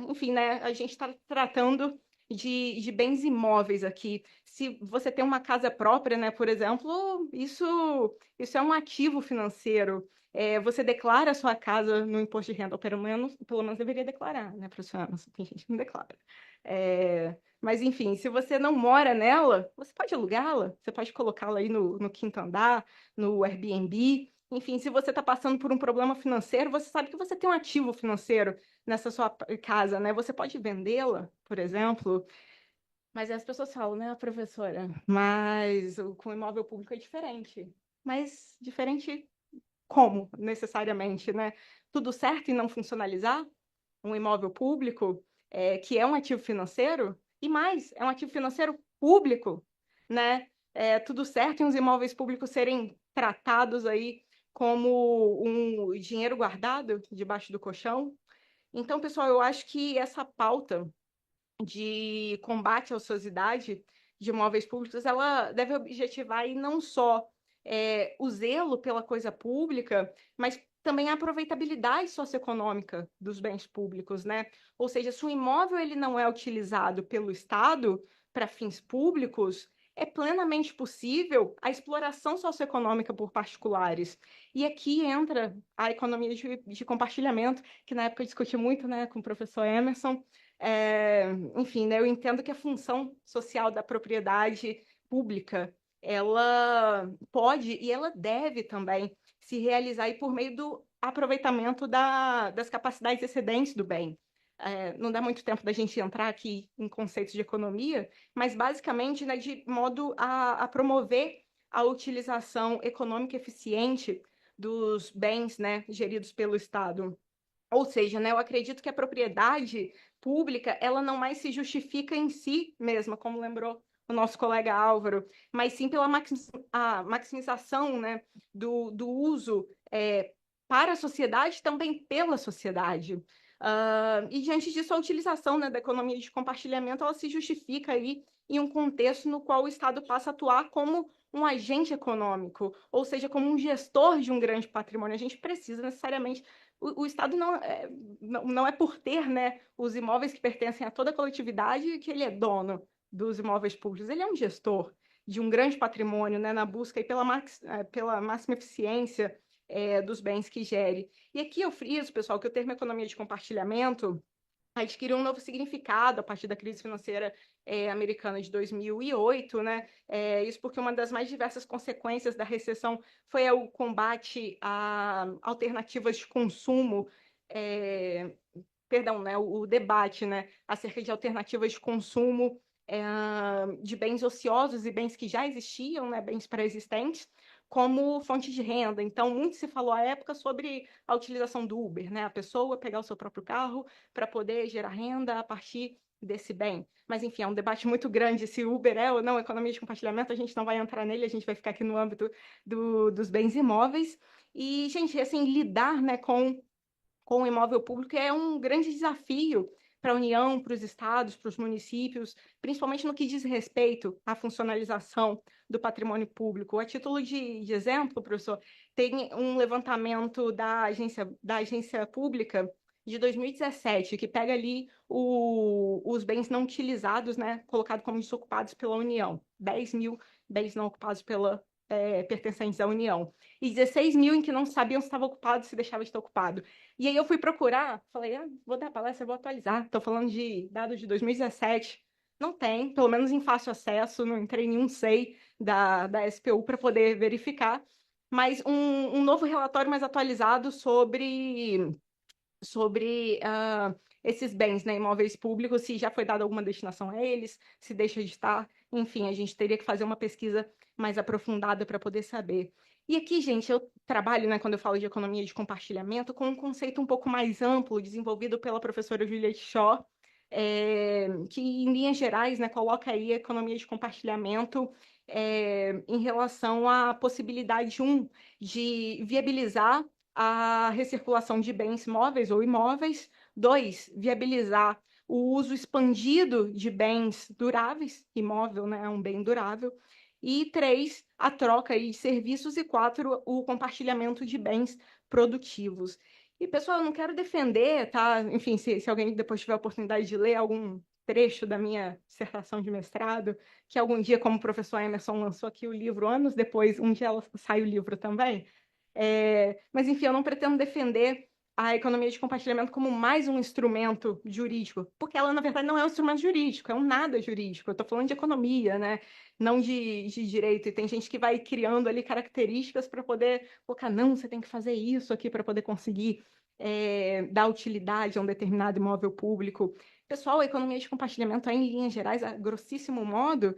enfim, né, a gente está tratando de bens imóveis aqui. Se você tem uma casa própria, né, por exemplo, isso é um ativo financeiro. Você declara a sua casa no imposto de renda, ou pelo menos deveria declarar, né, profissional? Tem gente que não declara. Mas, enfim, se você não mora nela, você pode alugá-la, você pode colocá-la aí no quinto andar, no Airbnb. Enfim, se você está passando por um problema financeiro, você sabe que você tem um ativo financeiro nessa sua casa, né? Você pode vendê-la, por exemplo. Mas aí as pessoas falam, né, professora, mas com imóvel público é diferente. Mas diferente como, necessariamente, né? Tudo certo em não funcionalizar um imóvel público, que é um ativo financeiro, e mais, é um ativo financeiro público, né? Tudo certo em os imóveis públicos serem tratados aí como um dinheiro guardado debaixo do colchão. Então, pessoal, eu acho que essa pauta de combate à ociosidade de imóveis públicos, ela deve objetivar aí não só o zelo pela coisa pública, mas também a aproveitabilidade socioeconômica dos bens públicos, né? Ou seja, se o imóvel ele não é utilizado pelo Estado para fins públicos, é plenamente possível a exploração socioeconômica por particulares. E aqui entra a economia de compartilhamento, que na época eu discuti muito, né, com o professor Emerson. Enfim, né, eu entendo que a função social da propriedade pública, ela pode e ela deve também se realizar aí por meio do aproveitamento das capacidades excedentes do bem. Não dá muito tempo da gente entrar aqui em conceitos de economia, mas basicamente, né, de modo a promover a utilização econômica eficiente dos bens, né, geridos pelo Estado. Ou seja, né, eu acredito que a propriedade pública, ela não mais se justifica em si mesma, como lembrou o nosso colega Álvaro, mas sim pela a maximização, né, do uso para a sociedade, também pela sociedade. E diante disso, a utilização, né, da economia de compartilhamento, ela se justifica aí em um contexto no qual o Estado passa a atuar como um agente econômico, ou seja, como um gestor de um grande patrimônio. A gente precisa necessariamente o Estado não é por ter, né, os imóveis que pertencem a toda a coletividade que ele é dono dos imóveis públicos. Ele é um gestor de um grande patrimônio, né, na busca aí pela máxima eficiência dos bens que gere. E aqui eu friso, pessoal, que o termo economia de compartilhamento adquiriu um novo significado a partir da crise financeira americana de 2008, né? Isso porque uma das mais diversas consequências da recessão foi o combate a alternativas de consumo, perdão, né? O debate, né? Acerca de alternativas de consumo de bens ociosos e bens que já existiam, né? Bens pré-existentes, como fonte de renda. Então, muito se falou à época sobre a utilização do Uber, né? A pessoa pegar o seu próprio carro para poder gerar renda a partir desse bem. Mas, enfim, é um debate muito grande se Uber é ou não economia de compartilhamento, a gente não vai entrar nele, a gente vai ficar aqui no âmbito dos bens imóveis. E, gente, assim, lidar, né, com o imóvel público é um grande desafio para a União, para os estados, para os municípios, principalmente no que diz respeito à funcionalização do patrimônio público. A título de exemplo, professor, tem um levantamento da agência pública de 2017, que pega ali os bens não utilizados, né, colocados como desocupados pela União. 10 mil bens não ocupados pertencentes à União. E 16 mil em que não sabiam se estava ocupado, se deixava de estar ocupado. E aí eu fui procurar, falei, vou dar palestra, vou atualizar. Estou falando de dados de 2017. Não tem, pelo menos em fácil acesso, não entrei em nenhum SEI da SPU para poder verificar. Mas um novo relatório mais atualizado sobre esses bens, né, imóveis públicos, se já foi dada alguma destinação a eles, se deixa de estar. Enfim, a gente teria que fazer uma pesquisa mais aprofundada para poder saber. E aqui, gente, eu trabalho, né, quando eu falo de economia de compartilhamento, com um conceito um pouco mais amplo, desenvolvido pela professora Juliette Shaw, que, em linhas gerais, né, coloca aí a economia de compartilhamento em relação à possibilidade, de viabilizar a recirculação de bens móveis ou imóveis. 2, viabilizar o uso expandido de bens duráveis, imóvel, né, é um bem durável. E 3, a troca aí de serviços. E 4, o compartilhamento de bens produtivos. E, pessoal, eu não quero defender, tá? Enfim, se alguém depois tiver a oportunidade de ler algum trecho da minha dissertação de mestrado, que algum dia, como o professor Emerson lançou aqui o livro, anos depois, um dia sai o livro também. Mas, enfim, eu não pretendo defender a economia de compartilhamento como mais um instrumento jurídico, porque ela, na verdade, não é um instrumento jurídico, é um nada jurídico. Eu estou falando de economia, né? Não de direito. E tem gente que vai criando ali características para poder colocar, não, você tem que fazer isso aqui para poder conseguir dar utilidade a um determinado imóvel público. Pessoal, a economia de compartilhamento é, em linhas gerais, a grossíssimo modo,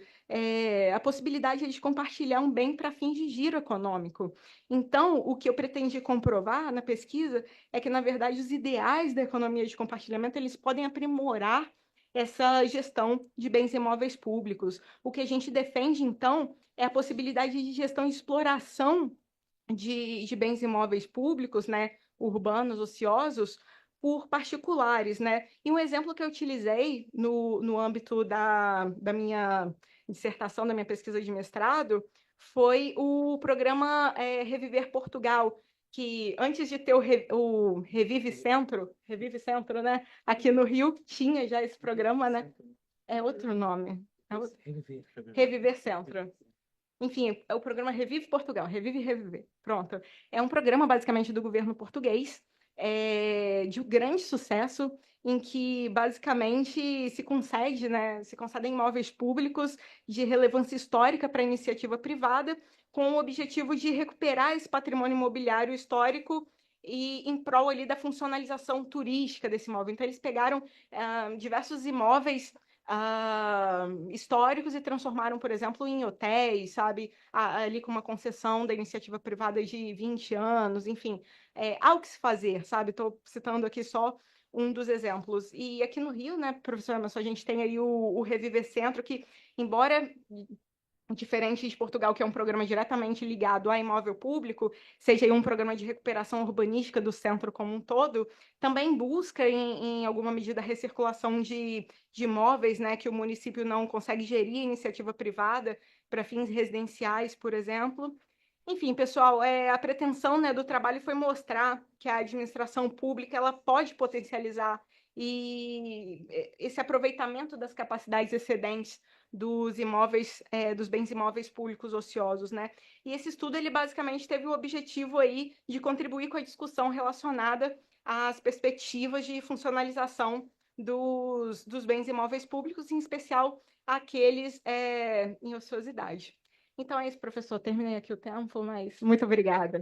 a possibilidade de compartilhar um bem para fins de giro econômico. Então, o que eu pretendi comprovar na pesquisa é que, na verdade, os ideais da economia de compartilhamento eles podem aprimorar essa gestão de bens imóveis públicos. O que a gente defende, então, é a possibilidade de gestão e exploração de bens imóveis públicos, né, urbanos, ociosos, por particulares, né? E um exemplo que eu utilizei no âmbito da minha dissertação, da minha pesquisa de mestrado, foi o programa Reviver Portugal, que antes de ter o Revive Centro, né? Aqui no Rio tinha já esse programa, né? É outro nome. Reviver Centro. Enfim, é o programa Revive Portugal, Revive e Reviver. Pronto. É um programa, basicamente, do governo português, de grande sucesso, em que, basicamente, se concede, né, se concedem imóveis públicos de relevância histórica para a iniciativa privada, com o objetivo de recuperar esse patrimônio imobiliário histórico e em prol ali da funcionalização turística desse imóvel. Então, eles pegaram diversos imóveis históricos e transformaram, por exemplo, em hotéis, sabe? Ali com uma concessão da iniciativa privada de 20 anos, enfim. Há o que se fazer, sabe? Estou citando aqui só um dos exemplos. E aqui no Rio, né, professora Emerson, a gente tem aí o Reviver Centro, que, embora diferente de Portugal, que é um programa diretamente ligado a imóvel público, seja aí um programa de recuperação urbanística do centro como um todo, também busca, em alguma medida, a recirculação de imóveis, né, que o município não consegue gerir iniciativa privada para fins residenciais, por exemplo. Enfim, pessoal, a pretensão, né, do trabalho foi mostrar que a administração pública ela pode potencializar esse aproveitamento das capacidades excedentes dos imóveis, dos bens imóveis públicos ociosos, né? E esse estudo, ele basicamente teve o objetivo aí de contribuir com a discussão relacionada às perspectivas de funcionalização dos bens imóveis públicos, em especial aqueles em ociosidade. Então é isso, professor. Terminei aqui o tempo, mas muito obrigada.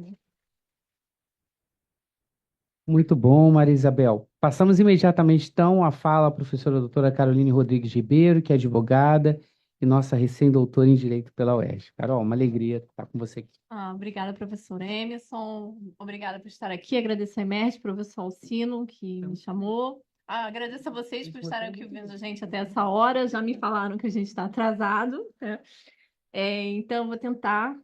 Muito bom, Maria Isabel. Passamos imediatamente, então, a fala à professora doutora Caroline Rodrigues Ribeiro, que é advogada e nossa recém-doutora em Direito pela UERJ. Carol, uma alegria estar com você aqui. Obrigada, professor Emerson. Obrigada por estar aqui. Agradeço a EMERJ, professor Alcino, que me chamou. Agradeço a vocês por estarem aqui ouvindo a gente até essa hora. Já me falaram que a gente está atrasado, né? Então, vou tentar.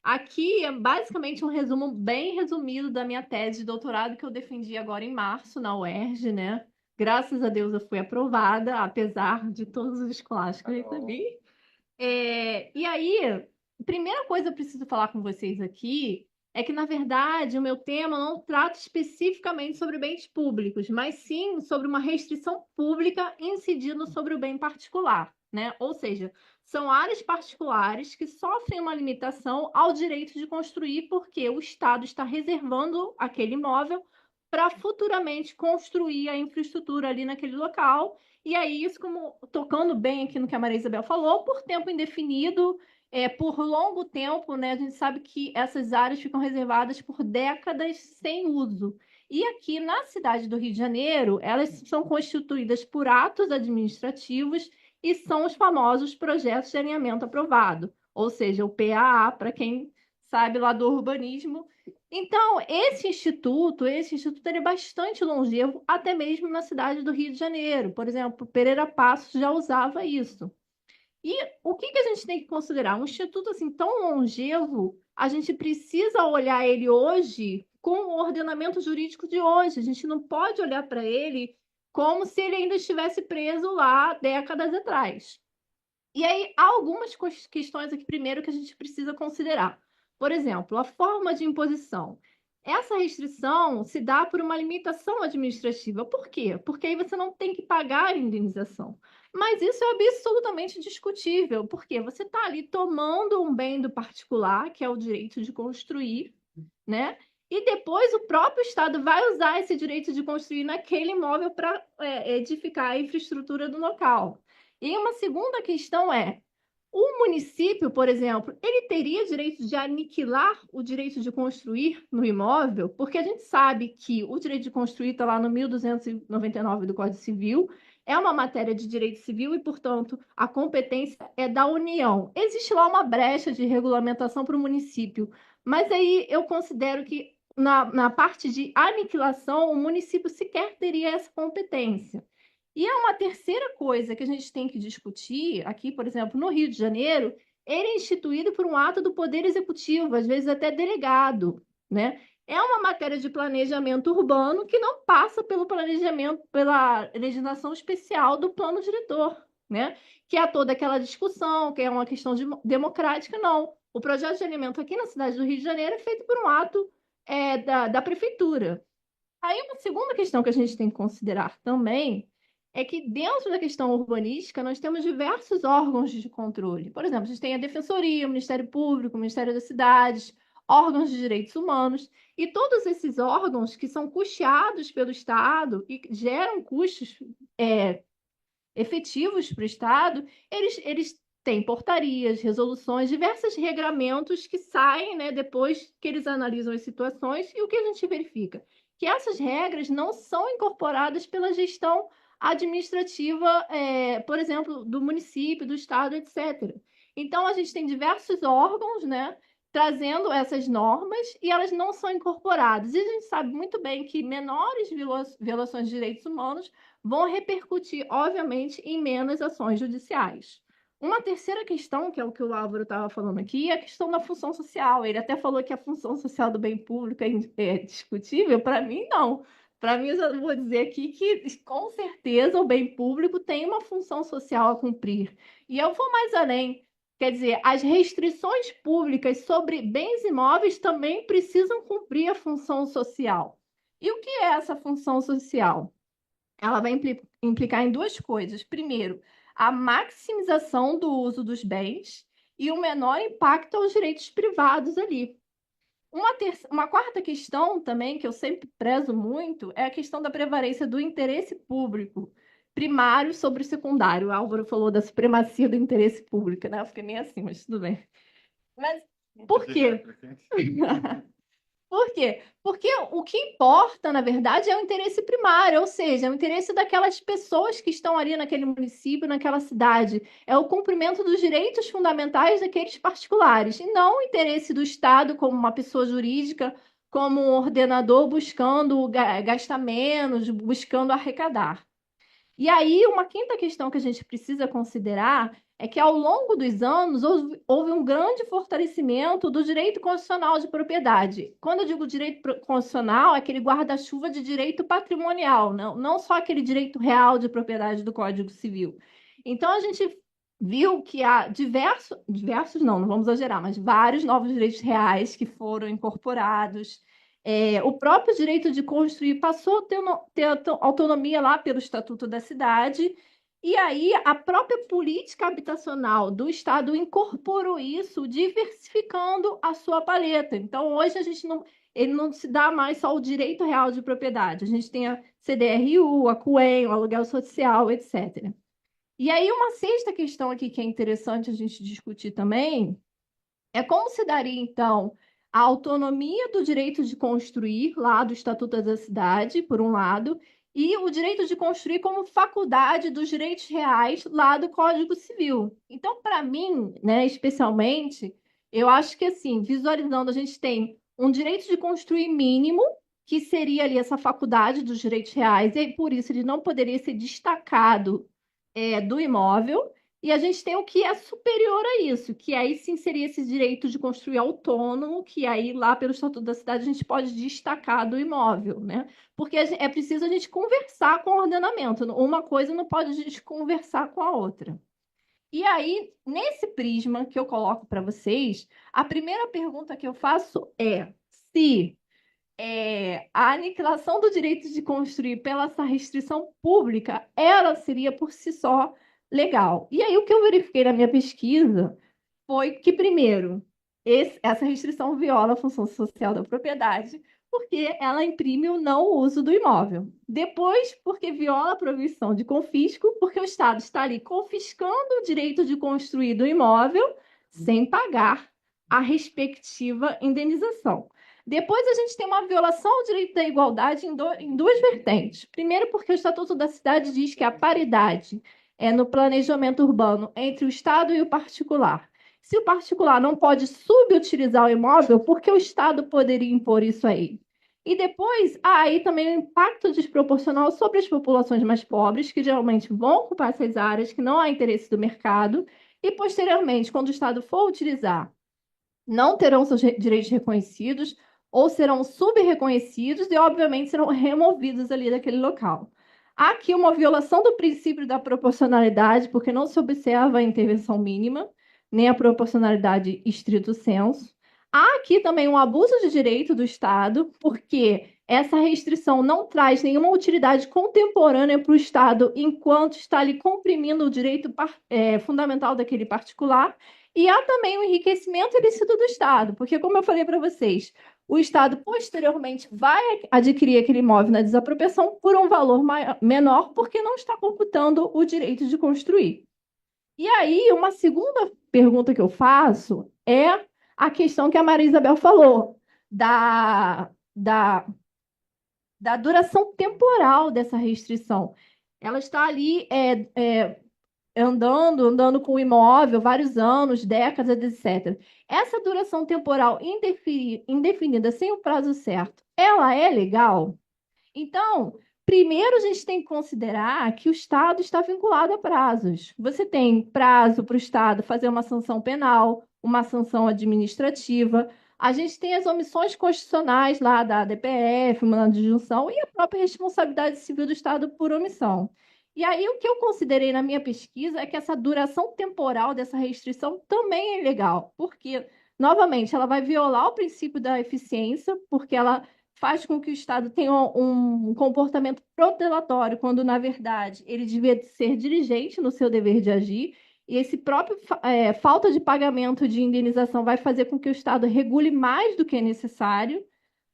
Aqui é basicamente um resumo bem resumido da minha tese de doutorado que eu defendi agora em março na UERJ, né? Graças a Deus eu fui aprovada, apesar de todos os escolachos que eu recebi. E aí, a primeira coisa que eu preciso falar com vocês aqui é que, na verdade, o meu tema não trata especificamente sobre bens públicos, mas sim sobre uma restrição pública incidindo sobre o bem particular, né? Ou seja, são áreas particulares que sofrem uma limitação ao direito de construir porque o Estado está reservando aquele imóvel para futuramente construir a infraestrutura ali naquele local. E aí, isso, como tocando bem aqui no que a Maria Isabel falou, por tempo indefinido, por longo tempo, né? A gente sabe que essas áreas ficam reservadas por décadas sem uso. E aqui na cidade do Rio de Janeiro, elas são constituídas por atos administrativos e são os famosos projetos de alinhamento aprovado, ou seja, o PAA, para quem sabe lá do urbanismo. Então, esse instituto ele é bastante longevo, até mesmo na cidade do Rio de Janeiro. Por exemplo, Pereira Passos já usava isso. E o que a gente tem que considerar? Um instituto assim tão longevo, a gente precisa olhar ele hoje com o ordenamento jurídico de hoje. A gente não pode olhar para ele como se ele ainda estivesse preso lá décadas atrás. E aí, há algumas questões aqui, primeiro, que a gente precisa considerar. Por exemplo, a forma de imposição. Essa restrição se dá por uma limitação administrativa. Por quê? Porque aí você não tem que pagar a indenização. Mas isso é absolutamente discutível, porque você está ali tomando um bem do particular, que é o direito de construir, né? E depois o próprio Estado vai usar esse direito de construir naquele imóvel para edificar a infraestrutura do local. E uma segunda questão é, o município, por exemplo, ele teria direito de aniquilar o direito de construir no imóvel? Porque a gente sabe que o direito de construir está lá no 1299 do Código Civil, é uma matéria de direito civil e, portanto, a competência é da União. Existe lá uma brecha de regulamentação para o município, mas aí eu considero que na parte de aniquilação, o município sequer teria essa competência. E é uma terceira coisa que a gente tem que discutir aqui, por exemplo, no Rio de Janeiro, ele é instituído por um ato do Poder Executivo, às vezes até delegado, né? É uma matéria de planejamento urbano que não passa pelo planejamento, pela legislação especial do plano diretor, né? Que há toda aquela discussão, que é uma questão democrática, não. O projeto de saneamento aqui na cidade do Rio de Janeiro é feito por um ato da prefeitura. Aí, uma segunda questão que a gente tem que considerar também é que, dentro da questão urbanística, nós temos diversos órgãos de controle. Por exemplo, a gente tem a Defensoria, o Ministério Público, o Ministério das Cidades, órgãos de direitos humanos, e todos esses órgãos que são custeados pelo Estado e geram custos efetivos para o Estado, eles têm portarias, resoluções, diversos regramentos que saem, né, depois que eles analisam as situações, e o que a gente verifica? Que essas regras não são incorporadas pela gestão administrativa, por exemplo, do município, do Estado, etc. Então, a gente tem diversos órgãos, né, trazendo essas normas e elas não são incorporadas. E a gente sabe muito bem que menores violações de direitos humanos vão repercutir, obviamente, em menos ações judiciais. Uma terceira questão, que é o que o Álvaro estava falando aqui, é a questão da função social. Ele até falou que a função social do bem público é discutível. Para mim, não. Para mim, eu já vou dizer aqui que, com certeza, o bem público tem uma função social a cumprir. E eu vou mais além. Quer dizer, as restrições públicas sobre bens imóveis também precisam cumprir a função social. E o que é essa função social? Ela vai implicar em duas coisas. Primeiro, a maximização do uso dos bens e o menor impacto aos direitos privados ali. Uma quarta questão também, que eu sempre prezo muito, é a questão da prevalência do interesse público primário sobre o secundário. O Álvaro falou da supremacia do interesse público, né? Eu fiquei meio assim, mas tudo bem. Mas por quê? Por quê? Porque o que importa, na verdade, é o interesse primário, ou seja, é o interesse daquelas pessoas que estão ali naquele município, naquela cidade. É o cumprimento dos direitos fundamentais daqueles particulares, e não o interesse do Estado como uma pessoa jurídica, como um ordenador buscando gastar menos, buscando arrecadar. E aí, uma quinta questão que a gente precisa considerar é que, ao longo dos anos, houve um grande fortalecimento do direito constitucional de propriedade. Quando eu digo direito constitucional, é aquele guarda-chuva de direito patrimonial, não só aquele direito real de propriedade do Código Civil. Então, a gente viu que há diversos não vamos exagerar, mas vários novos direitos reais que foram incorporados. O próprio direito de construir passou a ter autonomia lá pelo Estatuto da Cidade, e aí a própria política habitacional do Estado incorporou isso, diversificando a sua paleta. Então, hoje, ele não se dá mais só o direito real de propriedade, a gente tem a CDRU, a CUEM, o aluguel social, etc. E aí, uma sexta questão aqui que é interessante a gente discutir também é como se daria, então, a autonomia do direito de construir, lá do Estatuto da Cidade, por um lado, e o direito de construir como faculdade dos direitos reais, lá do Código Civil. Então, para mim, né, especialmente, eu acho que, assim, visualizando, a gente tem um direito de construir mínimo, que seria ali essa faculdade dos direitos reais, e por isso ele não poderia ser destacado do imóvel. E a gente tem o que é superior a isso, que aí sim seria esse direito de construir autônomo, que aí lá pelo Estatuto da Cidade a gente pode destacar do imóvel, né? Porque é preciso a gente conversar com o ordenamento. Uma coisa não pode a gente conversar com a outra. E aí, nesse prisma que eu coloco para vocês, a primeira pergunta que eu faço é se a aniquilação do direito de construir pela essa restrição pública, ela seria por si só legal. E aí, o que eu verifiquei na minha pesquisa foi que, primeiro, essa restrição viola a função social da propriedade, porque ela imprime o não uso do imóvel. Depois, porque viola a proibição de confisco, porque o Estado está ali confiscando o direito de construir do imóvel sem pagar a respectiva indenização. Depois, a gente tem uma violação ao direito da igualdade em duas vertentes. Primeiro, porque o Estatuto da Cidade diz que a paridade é no planejamento urbano entre o Estado e o particular. Se o particular não pode subutilizar o imóvel, por que o Estado poderia impor isso a ele? E depois, há aí também um impacto desproporcional sobre as populações mais pobres, que geralmente vão ocupar essas áreas, que não há interesse do mercado, e posteriormente, quando o Estado for utilizar, não terão seus direitos reconhecidos ou serão sub-reconhecidos e, obviamente, serão removidos ali daquele local. Há aqui uma violação do princípio da proporcionalidade, porque não se observa a intervenção mínima, nem a proporcionalidade estrito sensu. Há aqui também um abuso de direito do Estado, porque essa restrição não traz nenhuma utilidade contemporânea para o Estado, enquanto está ali comprimindo o direito fundamental daquele particular. E há também o enriquecimento ilícito do Estado, porque, como eu falei para vocês, o Estado posteriormente vai adquirir aquele imóvel na desapropriação por um valor menor, porque não está computando o direito de construir. E aí, uma segunda pergunta que eu faço é a questão que a Maria Isabel falou, da duração temporal dessa restrição. Ela está ali andando com o imóvel vários anos, décadas, etc. Essa duração temporal indefinida, sem o prazo certo, ela é legal? Então, primeiro a gente tem que considerar que o Estado está vinculado a prazos. Você tem prazo para o Estado fazer uma sanção penal, uma sanção administrativa. A gente tem as omissões constitucionais lá da DPF, mandado de injunção, e a própria responsabilidade civil do Estado por omissão. E aí, o que eu considerei na minha pesquisa é que essa duração temporal dessa restrição também é ilegal, porque, novamente, ela vai violar o princípio da eficiência, porque ela faz com que o Estado tenha um comportamento protelatório, quando, na verdade, ele devia ser diligente no seu dever de agir, e esse próprio falta de pagamento de indenização vai fazer com que o Estado regule mais do que é necessário.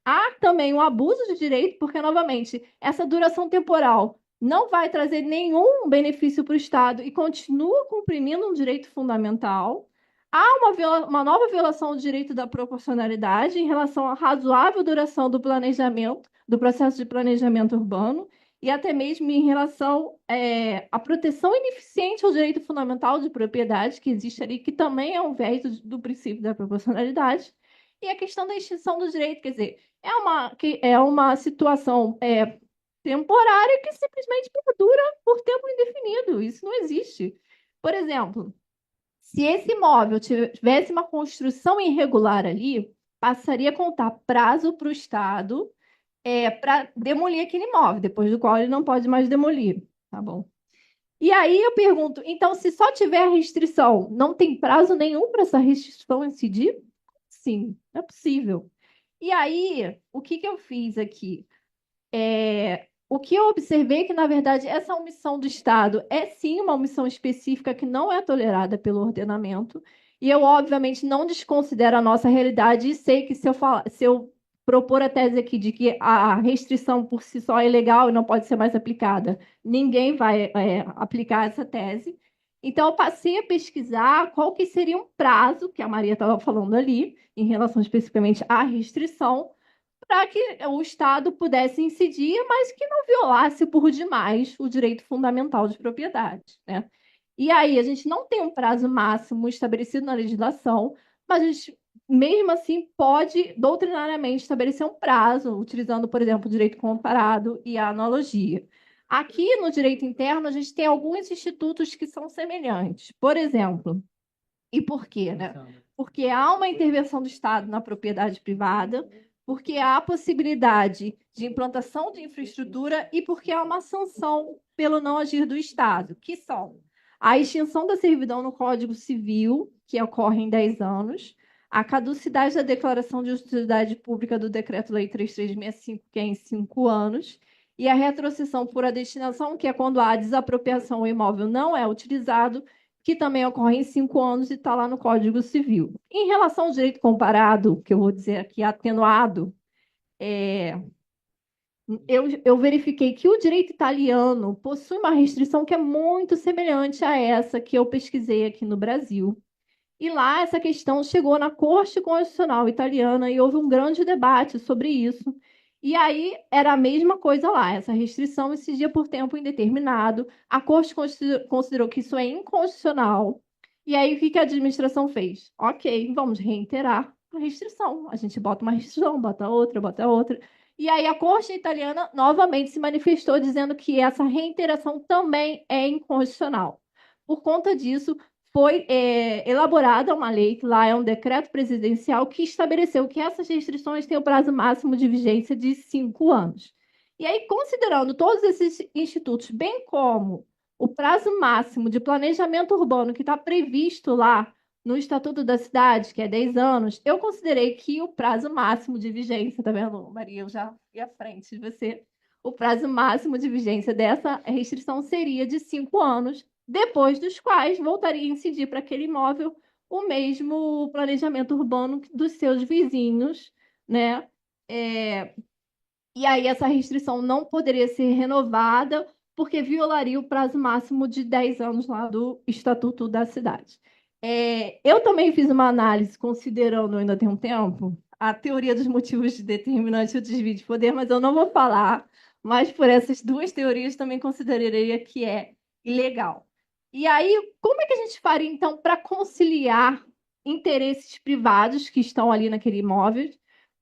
Há também um abuso de direito, porque, novamente, essa duração temporal não vai trazer nenhum benefício para o Estado e continua comprimindo um direito fundamental. Há uma nova violação do direito da proporcionalidade em relação à razoável duração do planejamento, do processo de planejamento urbano, e até mesmo em relação à proteção ineficiente ao direito fundamental de propriedade, que existe ali, que também é um viés do princípio da proporcionalidade, e a questão da extinção do direito, quer dizer, é uma situação temporária que simplesmente perdura por tempo indefinido. Isso não existe. Por exemplo, se esse imóvel tivesse uma construção irregular ali, passaria a contar prazo para o Estado para demolir aquele imóvel, depois do qual ele não pode mais demolir. Tá bom. E aí eu pergunto, então, se só tiver restrição, não tem prazo nenhum para essa restrição incidir? Sim, não é possível. E aí, o que eu fiz aqui? O que eu observei é que, na verdade, essa omissão do Estado é sim uma omissão específica que não é tolerada pelo ordenamento. E eu, obviamente, não desconsidero a nossa realidade e sei que se eu propor a tese aqui de que a restrição por si só é ilegal e não pode ser mais aplicada, ninguém vai aplicar essa tese. Então, eu passei a pesquisar qual que seria um prazo, que a Maria estava falando ali, em relação especificamente à restrição, para que o Estado pudesse incidir, mas que não violasse por demais o direito fundamental de propriedade, né? E aí, a gente não tem um prazo máximo estabelecido na legislação, mas a gente, mesmo assim, pode doutrinariamente estabelecer um prazo, utilizando, por exemplo, o direito comparado e a analogia. Aqui, no direito interno, a gente tem alguns institutos que são semelhantes. Por exemplo, e por quê, né? Porque há uma intervenção do Estado na propriedade privada, porque há a possibilidade de implantação de infraestrutura e porque há uma sanção pelo não agir do Estado, que são a extinção da servidão no Código Civil, que ocorre em 10 anos, a caducidade da declaração de utilidade pública do Decreto-Lei 3365, que é em 5 anos, e a retrocessão por a destinação, que é quando há desapropriação, o imóvel não é utilizado, que também ocorre em 5 anos e está lá no Código Civil. Em relação ao direito comparado, que eu vou dizer aqui atenuado, eu verifiquei que o direito italiano possui uma restrição que é muito semelhante a essa que eu pesquisei aqui no Brasil. E lá essa questão chegou na Corte Constitucional Italiana e houve um grande debate sobre isso. E aí era a mesma coisa lá, essa restrição incidia por tempo indeterminado. A Corte considerou que isso é inconstitucional. E aí o que a administração fez? Ok, vamos reiterar a restrição. A gente bota uma restrição, bota outra, bota outra. E aí a Corte italiana novamente se manifestou dizendo que essa reiteração também é inconstitucional. Por conta disso, foi elaborada uma lei, que lá é um decreto presidencial, que estabeleceu que essas restrições têm o prazo máximo de vigência de 5 anos. E aí, considerando todos esses institutos, bem como o prazo máximo de planejamento urbano que está previsto lá no Estatuto da Cidade, que é 10 anos, eu considerei que o prazo máximo de vigência, tá vendo, Maria? Eu já fui à frente de você. O prazo máximo de vigência dessa restrição seria de 5 anos, depois dos quais voltaria a incidir para aquele imóvel o mesmo planejamento urbano dos seus vizinhos, né? E aí essa restrição não poderia ser renovada porque violaria o prazo máximo de 10 anos lá do Estatuto da Cidade. Eu também fiz uma análise, considerando, ainda tem um tempo, a teoria dos motivos determinantes do desvio de poder, mas eu não vou falar, mas por essas duas teorias também consideraria que é ilegal. E aí, como é que a gente faria, então, para conciliar interesses privados que estão ali naquele imóvel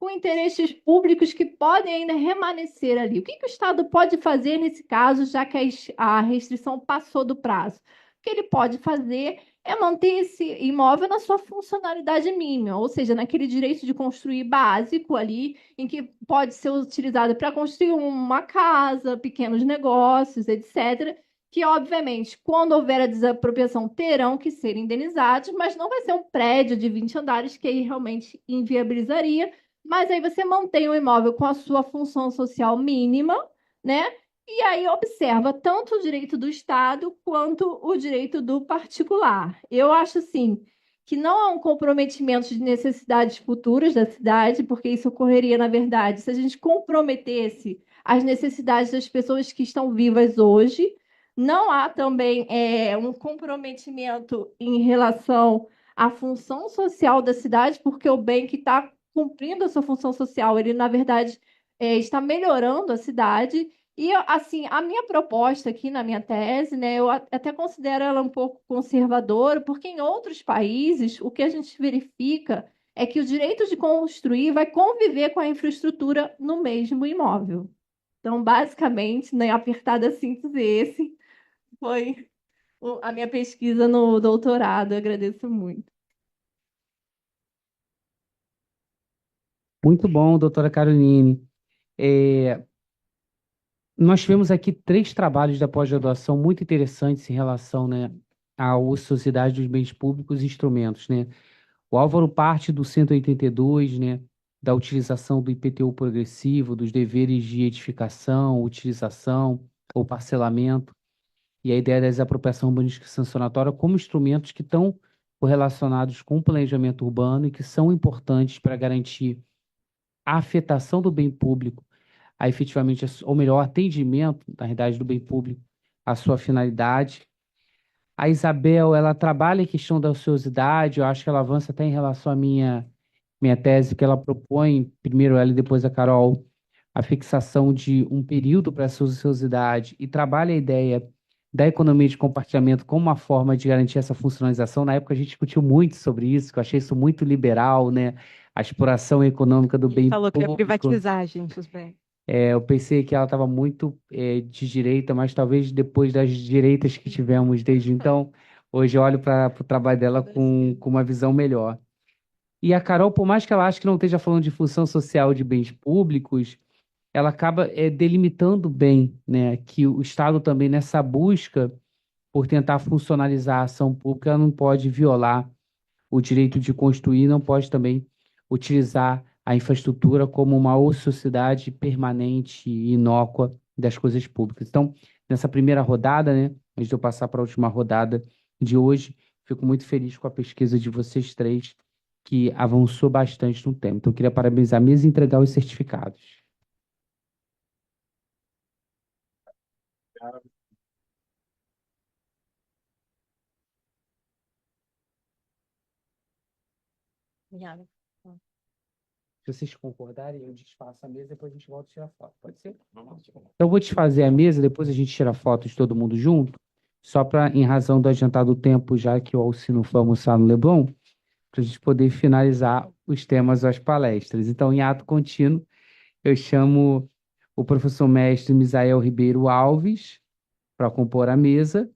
com interesses públicos que podem ainda permanecer ali? O que o Estado pode fazer nesse caso, já que a restrição passou do prazo? O que ele pode fazer é manter esse imóvel na sua funcionalidade mínima, ou seja, naquele direito de construir básico ali, em que pode ser utilizado para construir uma casa, pequenos negócios, etc., que, obviamente, quando houver a desapropriação, terão que ser indenizados, mas não vai ser um prédio de 20 andares que aí realmente inviabilizaria, mas aí você mantém o imóvel com a sua função social mínima, né? E aí observa tanto o direito do Estado quanto o direito do particular. Eu acho, assim, que não há um comprometimento de necessidades futuras da cidade, porque isso ocorreria, na verdade, se a gente comprometesse as necessidades das pessoas que estão vivas hoje. Não há também um comprometimento em relação à função social da cidade, porque o bem que está cumprindo a sua função social, ele, na verdade, está melhorando a cidade. E, assim, a minha proposta aqui na minha tese, né, eu até considero ela um pouco conservadora, porque em outros países, o que a gente verifica é que o direito de construir vai conviver com a infraestrutura no mesmo imóvel. Então, basicamente, né, apertada síntese, esse foi a minha pesquisa no doutorado. Eu agradeço muito. Muito bom, doutora Caroline. É, Nós tivemos aqui 3 trabalhos da pós-graduação muito interessantes em relação, né, à ociosidade dos bens públicos e instrumentos, né? O Álvaro parte do 182, né, da utilização do IPTU progressivo, dos deveres de edificação, utilização ou parcelamento, e a ideia da desapropriação urbanística sancionatória como instrumentos que estão correlacionados com o planejamento urbano e que são importantes para garantir a afetação do bem público a efetivamente, ou melhor, atendimento, na realidade, do bem público, à sua finalidade. A Isabel, ela trabalha a questão da ociosidade, eu acho que ela avança até em relação à minha tese, que ela propõe, primeiro ela e depois a Carol, a fixação de um período para essa ociosidade e trabalha a ideia da economia de compartilhamento como uma forma de garantir essa funcionalização. Na época a gente discutiu muito sobre isso, que eu achei isso muito liberal, né? A exploração econômica do Ele bem falou que ia público. privatizar, gente, os bens. Eu pensei que ela estava muito de direita, mas talvez depois das direitas que tivemos desde então, hoje eu olho para o trabalho dela com uma visão melhor. E a Carol, por mais que ela ache que não esteja falando de função social de bens públicos, ela acaba delimitando bem, né, que o Estado também, nessa busca por tentar funcionalizar a ação pública, ela não pode violar o direito de construir, não pode também utilizar a infraestrutura como uma ociosidade permanente e inócua das coisas públicas. Então, nessa primeira rodada, né, antes de eu passar para a última rodada de hoje, fico muito feliz com a pesquisa de vocês 3, que avançou bastante no tema. Então, eu queria parabenizar a mesa e entregar os certificados. Obrigada. Se vocês concordarem, eu desfaço a mesa e depois a gente volta a tirar foto. Pode ser? Então, eu vou desfazer a mesa, depois a gente tira foto de todo mundo junto, só para, em razão do adiantado tempo, já que o Alcino foi almoçar no Leblon, para a gente poder finalizar os temas das palestras. Então, em ato contínuo, eu chamo o professor mestre Misael Ribeiro Alves para compor a mesa,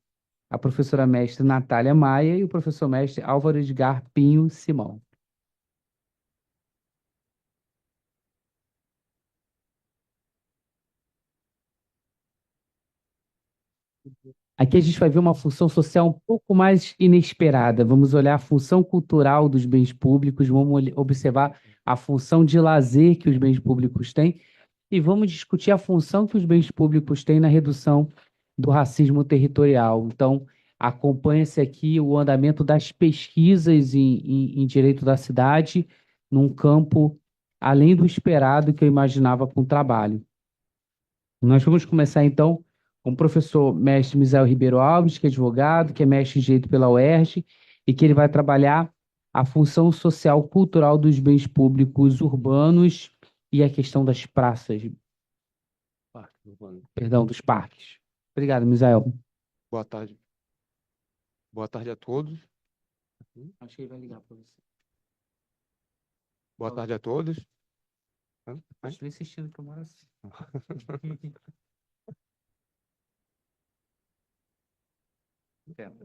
a professora mestre Natália Maia e o professor mestre Álvaro Edgar Pinho Simão. Aqui a gente vai ver uma função social um pouco mais inesperada. Vamos olhar a função cultural dos bens públicos, vamos observar a função de lazer que os bens públicos têm e vamos discutir a função que os bens públicos têm na redução do racismo territorial. Então, acompanha-se aqui o andamento das pesquisas em direito da cidade, num campo além do esperado que eu imaginava com o trabalho. Nós vamos começar, então, com o professor mestre Misael Ribeiro Alves, que é advogado, que é mestre em Direito pela UERJ, e que ele vai trabalhar a função social cultural dos bens públicos urbanos e a questão das praças, perdão, dos parques. Obrigado, Misael. Boa tarde. Boa tarde a todos. Acho que ele vai ligar para você. Boa tarde a todos. Estou insistindo que eu moro assim.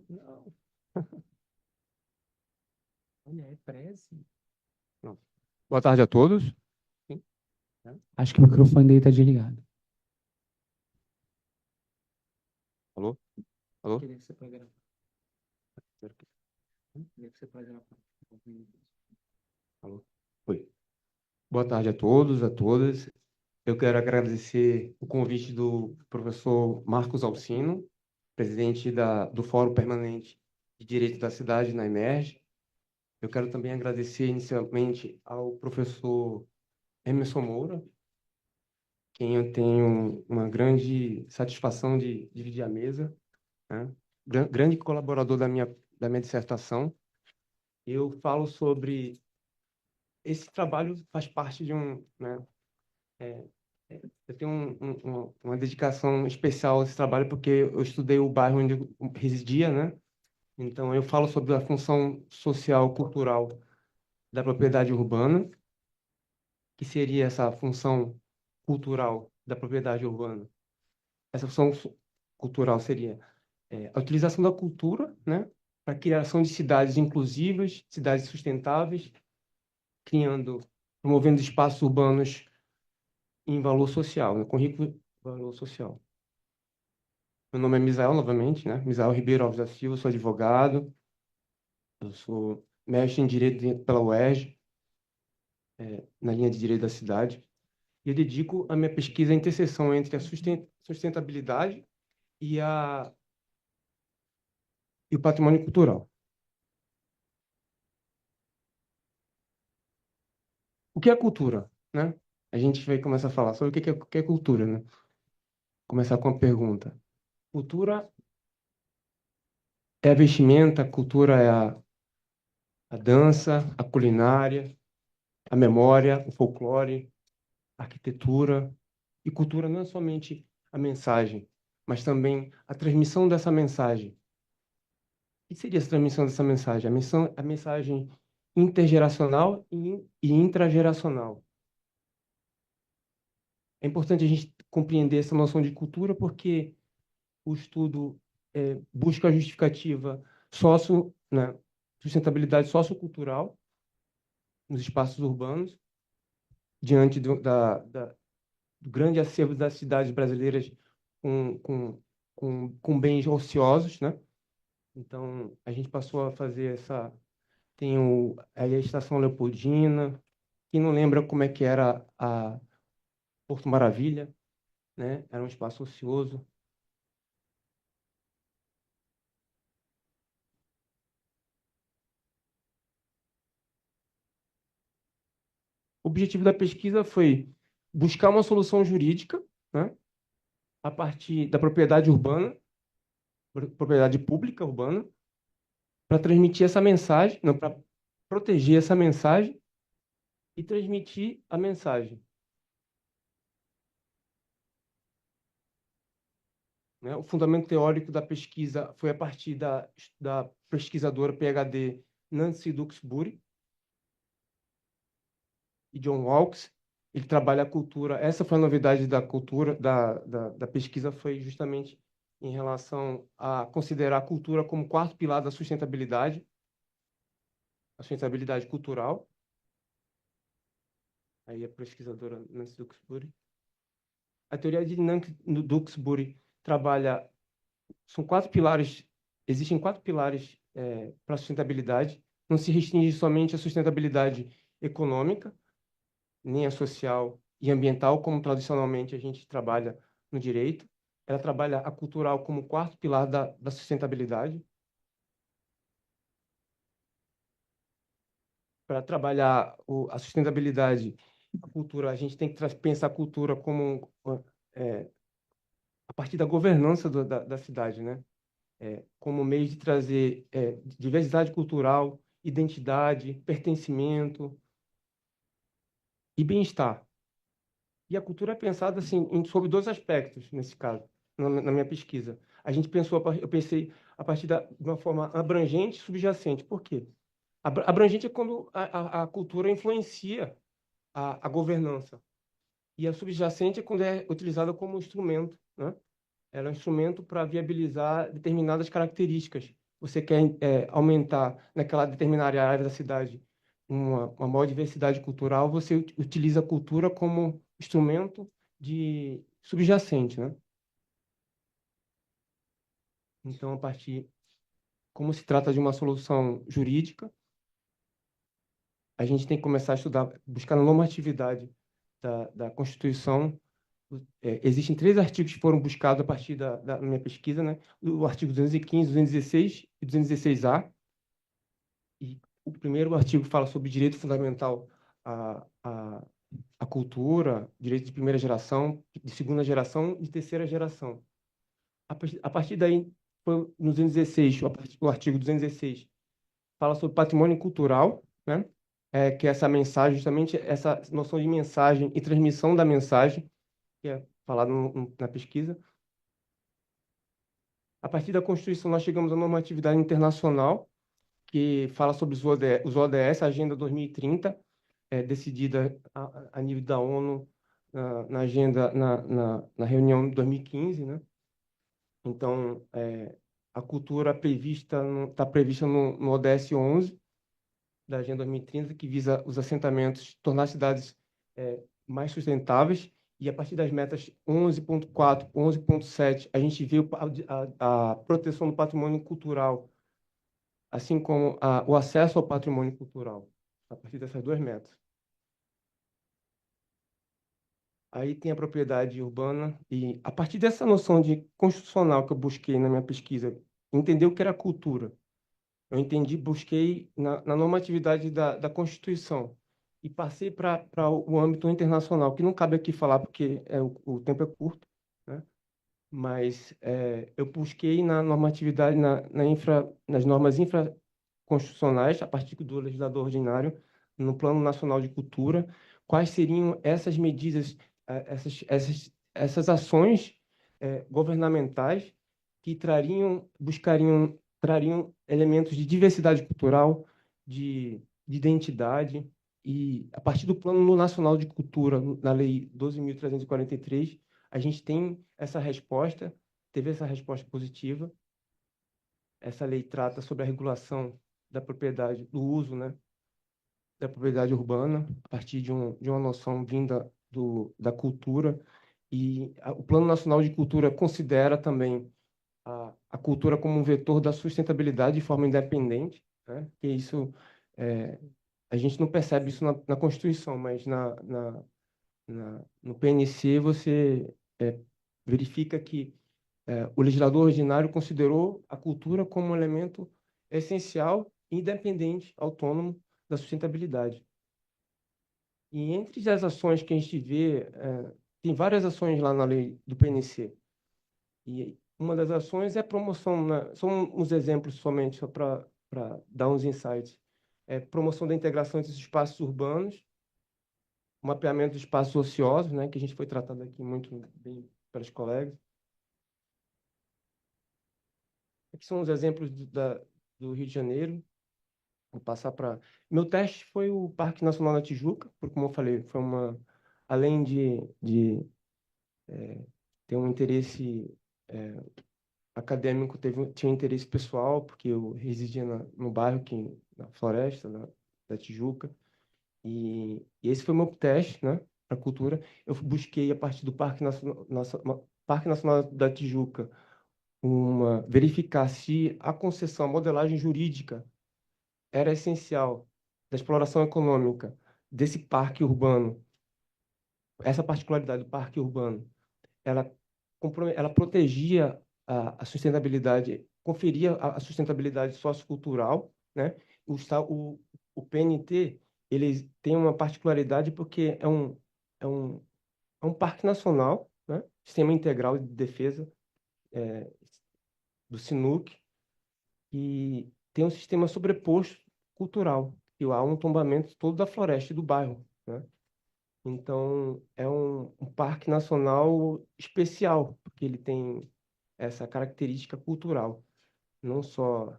Não. Olha, é prece. Boa tarde a todos. Acho que o microfone dele está desligado. Alô? Alô? Queria que você pode gravar. Queria que você pode gravar. Alô? Oi. Boa tarde a todos, a todas. Eu quero agradecer o convite do professor Marcos Alcino, presidente do Fórum Permanente de Direito da Cidade na Emerge. Eu quero também agradecer inicialmente ao professor Emerson Moura, quem eu tenho uma grande satisfação de dividir a mesa, né? Grande colaborador da minha dissertação. Eu falo sobre esse trabalho faz parte de né, eu tenho uma dedicação especial a esse trabalho porque eu estudei o bairro onde eu residia, né? Então eu falo sobre a função social cultural da propriedade urbana, que seria essa função cultural da propriedade urbana. Essa função cultural seria a utilização da cultura, né, para a criação de cidades inclusivas, cidades sustentáveis, promovendo espaços urbanos em valor social, né, com rico valor social. Meu nome é Misael, novamente, né? Misael Ribeiro Alves da Silva, sou advogado, eu sou mestre em Direito pela UERJ, na linha de Direito da Cidade, e eu dedico a minha pesquisa à interseção entre a sustentabilidade e o patrimônio cultural. O que é cultura, né? A gente vai começar a falar sobre o que é cultura, né? Começar com a pergunta. Cultura é a vestimenta, cultura é a dança, a culinária, a memória, o folclore, a arquitetura. E cultura não é somente a mensagem, mas também a transmissão dessa mensagem. O que seria essa transmissão dessa mensagem? A mensagem intergeracional e intrageracional. É importante a gente compreender essa noção de cultura porque o estudo busca a justificativa né, sustentabilidade sociocultural nos espaços urbanos, diante do grande acervo das cidades brasileiras com bens ociosos, né? Então, a gente passou a fazer tem a Estação Leopoldina, quem não lembra como é que era a Porto Maravilha, né? Era um espaço ocioso. O objetivo da pesquisa foi buscar uma solução jurídica, né, a partir da propriedade urbana, propriedade pública urbana, para transmitir essa mensagem, não, para proteger essa mensagem e transmitir a mensagem. Né? O fundamento teórico da pesquisa foi a partir da pesquisadora PhD Nancy Duxbury e John Walks, ele trabalha a cultura. Essa foi a novidade da cultura, da pesquisa, foi justamente em relação a considerar a cultura como quarto pilar da sustentabilidade, a sustentabilidade cultural. Aí a pesquisadora Nancy Duxbury. A teoria de Nancy Duxbury trabalha, são quatro pilares, existem quatro pilares para a sustentabilidade. Não se restringe somente à sustentabilidade econômica, nem a social e ambiental, como tradicionalmente a gente trabalha no direito. Ela trabalha a cultural como quarto pilar da sustentabilidade. Para trabalhar a sustentabilidade, a cultura, a gente tem que pensar a cultura como é, a partir da governança da cidade, né? Como meio de trazer diversidade cultural, identidade, pertencimento e bem-estar. E a cultura é pensada assim, sobre dois aspectos, nesse caso, na minha pesquisa. A gente pensou, eu pensei a partir de uma forma abrangente e subjacente. Por quê? Abrangente é quando a cultura influencia a governança. E a subjacente é quando é utilizada como instrumento, né? Ela é um instrumento para viabilizar determinadas características. Você quer aumentar naquela determinada área da cidade uma maior diversidade cultural, você utiliza a cultura como instrumento de subjacente, né? Então, como se trata de uma solução jurídica, a gente tem que começar a estudar, buscar a normatividade da Constituição. Existem três artigos que foram buscados a partir da minha pesquisa, né? O artigo 215, 216 e 216-A. E o primeiro artigo fala sobre direito fundamental à cultura, direito de primeira geração, de segunda geração e de terceira geração. A partir daí, foi no 216, o artigo 216, fala sobre patrimônio cultural, né? Que é essa mensagem, justamente essa noção de mensagem e transmissão da mensagem, que é falado na pesquisa. A partir da Constituição, nós chegamos à normatividade internacional, que fala sobre os ODS, a Agenda 2030, decidida a nível da ONU na agenda, na reunião de 2015, né? Então, a cultura está prevista no ODS 11 da Agenda 2030, que visa os assentamentos, tornar as cidades mais sustentáveis. E a partir das metas 11.4, 11.7, a gente viu a proteção do patrimônio cultural, assim como o acesso ao patrimônio cultural, a partir dessas duas metas. Aí tem a propriedade urbana, e a partir dessa noção de constitucional que eu busquei na minha pesquisa, entender o que era cultura. Eu busquei na normatividade da Constituição e passei para o âmbito internacional, que não cabe aqui falar porque o tempo é curto, né? Mas eu busquei na normatividade, nas normas infraconstitucionais, a partir do legislador ordinário, no Plano Nacional de Cultura, quais seriam essas medidas, essas ações governamentais que trariam elementos de diversidade cultural, de identidade, e a partir do Plano Nacional de Cultura, na Lei 12.343, a gente teve essa resposta positiva. Essa lei trata sobre a regulação da propriedade, do uso, né, da propriedade urbana, a partir de uma noção vinda da cultura. E o Plano Nacional de Cultura considera também a cultura como um vetor da sustentabilidade de forma independente, né? E isso, a gente não percebe isso na Constituição, mas no PNC você verifica que o legislador ordinário considerou a cultura como um elemento essencial, independente, autônomo da sustentabilidade. E entre as ações que a gente vê, tem várias ações lá na lei do PNC. E uma das ações é a promoção, né? São uns exemplos somente, só para dar uns insights. Promoção da integração entre os espaços urbanos, mapeamento dos espaços ociosos, né, que a gente foi tratando aqui muito bem pelos colegas. Aqui são os exemplos do Rio de Janeiro. Vou passar para... Meu teste foi o Parque Nacional da Tijuca, porque, como eu falei, foi além de ter um interesse acadêmico, tinha um interesse pessoal, porque eu residia no bairro, aqui, na Floresta, da Tijuca, e esse foi o meu teste, né, para cultura. Eu busquei, a partir do Parque Nacional da Tijuca, verificar se a concessão, a modelagem jurídica era essencial da exploração econômica desse parque urbano, essa particularidade do parque urbano, ela, ela protegia a sustentabilidade, conferia a sustentabilidade sociocultural, né? O PNT, ele tem uma particularidade porque é um, é um parque nacional, né? Sistema Integral de Defesa do SINUC, e tem um sistema sobreposto cultural, e há um tombamento todo da floresta e do bairro, né? Então, é um parque nacional especial, porque ele tem essa característica cultural. Não só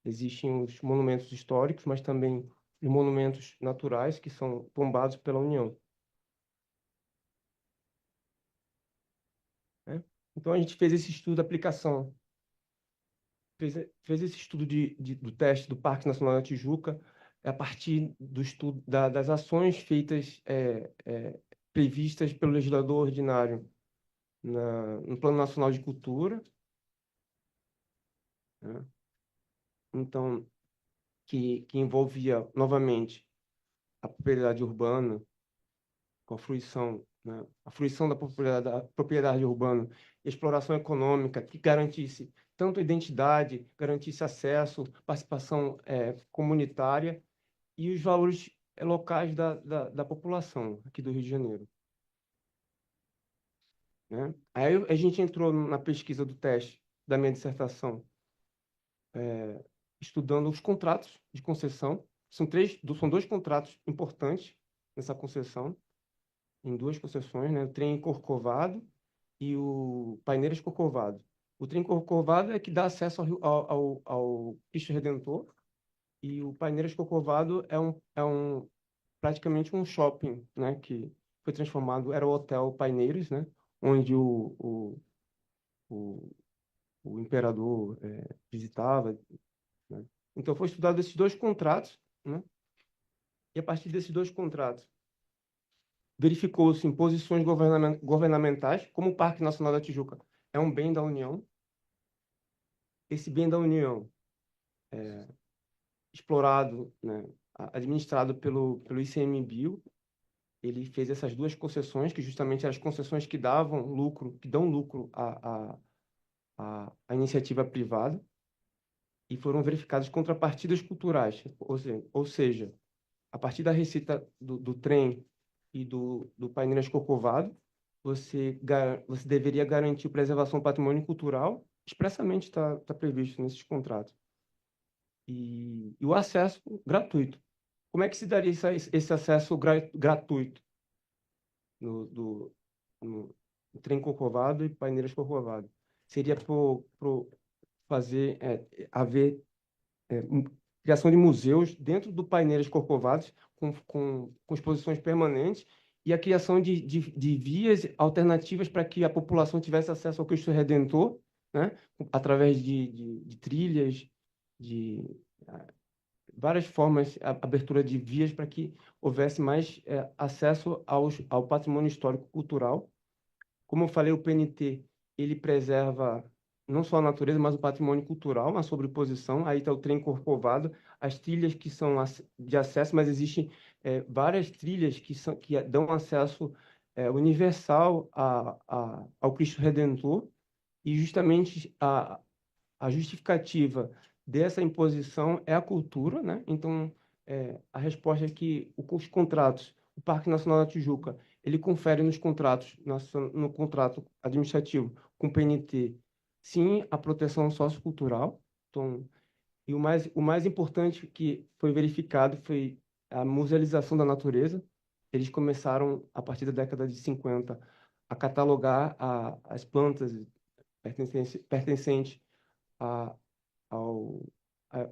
existem os monumentos históricos, mas também os monumentos naturais que são tombados pela União, né? Então, a gente fez esse estudo de aplicação, fez esse estudo do teste do Parque Nacional da Tijuca, a partir do estudo das ações feitas, previstas pelo legislador ordinário no Plano Nacional de Cultura, né? Então, que envolvia, novamente, a propriedade urbana, com a fruição, né? A fruição da propriedade urbana, e a exploração econômica, que garantisse tanto a identidade, garantisse acesso, participação comunitária e os valores locais da população aqui do Rio de Janeiro, né? Aí a gente entrou na pesquisa do teste da minha dissertação, estudando os contratos de concessão. São dois contratos importantes nessa concessão, em duas concessões, né? O trem Corcovado e o Paineiras Corcovado. O trem Corcovado é que dá acesso ao Cristo Redentor, e o Paineiras Corcovado praticamente um shopping, né? Que foi transformado, era o Hotel Paineiras, né? Onde o, o imperador visitava, né? Então, foi estudado esses dois contratos, né? E a partir desses dois contratos, verificou-se em posições governamentais, como o Parque Nacional da Tijuca é um bem da União. Esse bem da União, explorado, né, administrado pelo ICMBio, ele fez essas duas concessões, que justamente eram as concessões que davam lucro, que dão lucro à iniciativa privada, e foram verificadas contrapartidas culturais, ou seja, a partir da receita do trem e do Paineiras Corcovado, você deveria garantir a preservação do patrimônio cultural, expressamente está previsto nesses contratos. E o acesso gratuito. Como é que se daria esse acesso gratuito no trem Corcovado e Paineiras Corcovado? Seria haver criação de museus dentro do Paineiras Corcovados, com exposições permanentes, e a criação de vias alternativas para que a população tivesse acesso ao Cristo Redentor, né? Através de trilhas, de várias formas, abertura de vias para que houvesse mais acesso ao patrimônio histórico-cultural. Como eu falei, o PNT, ele preserva não só a natureza, mas o patrimônio cultural, uma sobreposição. Aí está o trem Corcovado, as trilhas que são de acesso, mas existem várias trilhas que dão acesso universal ao Cristo Redentor, e justamente a justificativa dessa imposição é a cultura, né? Então, a resposta é que os contratos, o Parque Nacional da Tijuca, ele confere nos contratos, no contrato administrativo com o PNT, sim, a proteção sociocultural. Então, e o mais importante que foi verificado foi a musealização da natureza. Eles começaram, a partir da década de 50, a catalogar as plantas pertencentes a, ao, a-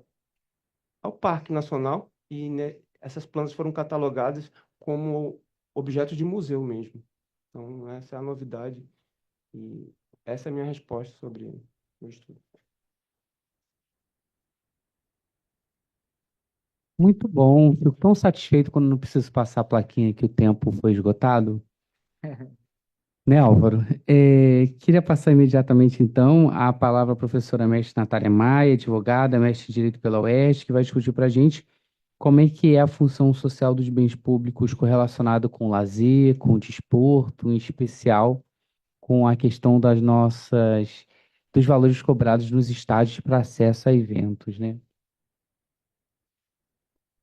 ao Parque Nacional, e, né, essas plantas foram catalogadas como objeto de museu mesmo. Então, essa é a novidade e essa é a minha resposta sobre o estudo. Muito bom. Fico tão satisfeito quando não preciso passar a plaquinha que o tempo foi esgotado. Né, Álvaro? Queria passar imediatamente, então, a palavra à professora mestre Natália Maia, advogada, mestre de Direito pela UERJ, que vai discutir para a gente como é que é a função social dos bens públicos correlacionado com o lazer, com o desporto, em especial com a questão dos valores cobrados nos estádios para acesso a eventos, né?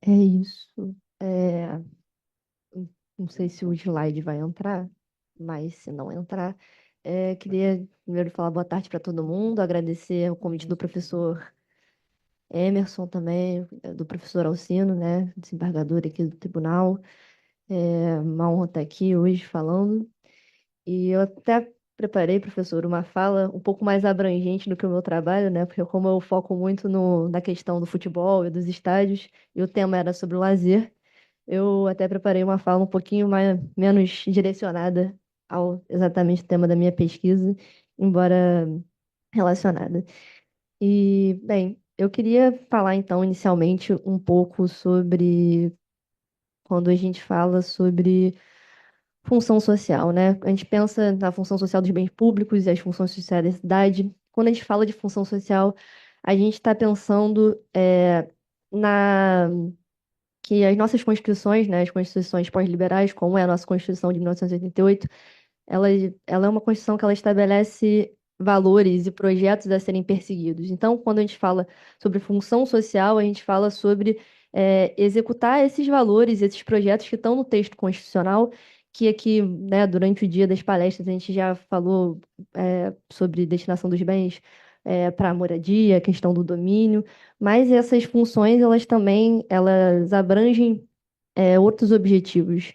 É isso. Não sei se o slide vai entrar, mas se não entrar, queria primeiro falar boa tarde para todo mundo, agradecer o convite do professor Emerson também, do professor Alcino, né, desembargador aqui do tribunal. É uma honra estar aqui hoje falando. E eu até preparei, professor, uma fala um pouco mais abrangente do que o meu trabalho, né? Porque como eu foco muito na questão do futebol e dos estádios, e o tema era sobre o lazer, eu até preparei uma fala um pouquinho menos direcionada ao exatamente tema da minha pesquisa, embora relacionada. E, bem, eu queria falar então inicialmente um pouco sobre quando a gente fala sobre função social, né? A gente pensa na função social dos bens públicos e as funções sociais da cidade. Quando a gente fala de função social, a gente está pensando na que as nossas constituições, né, as constituições pós-liberais, como é a nossa Constituição de 1988, ela é uma Constituição que ela estabelece valores e projetos a serem perseguidos. Então, quando a gente fala sobre função social, a gente fala sobre executar esses valores, esses projetos que estão no texto constitucional, que aqui, né, durante o dia das palestras, a gente já falou sobre destinação dos bens para a moradia, a questão do domínio, mas essas funções, elas também, elas abrangem outros objetivos,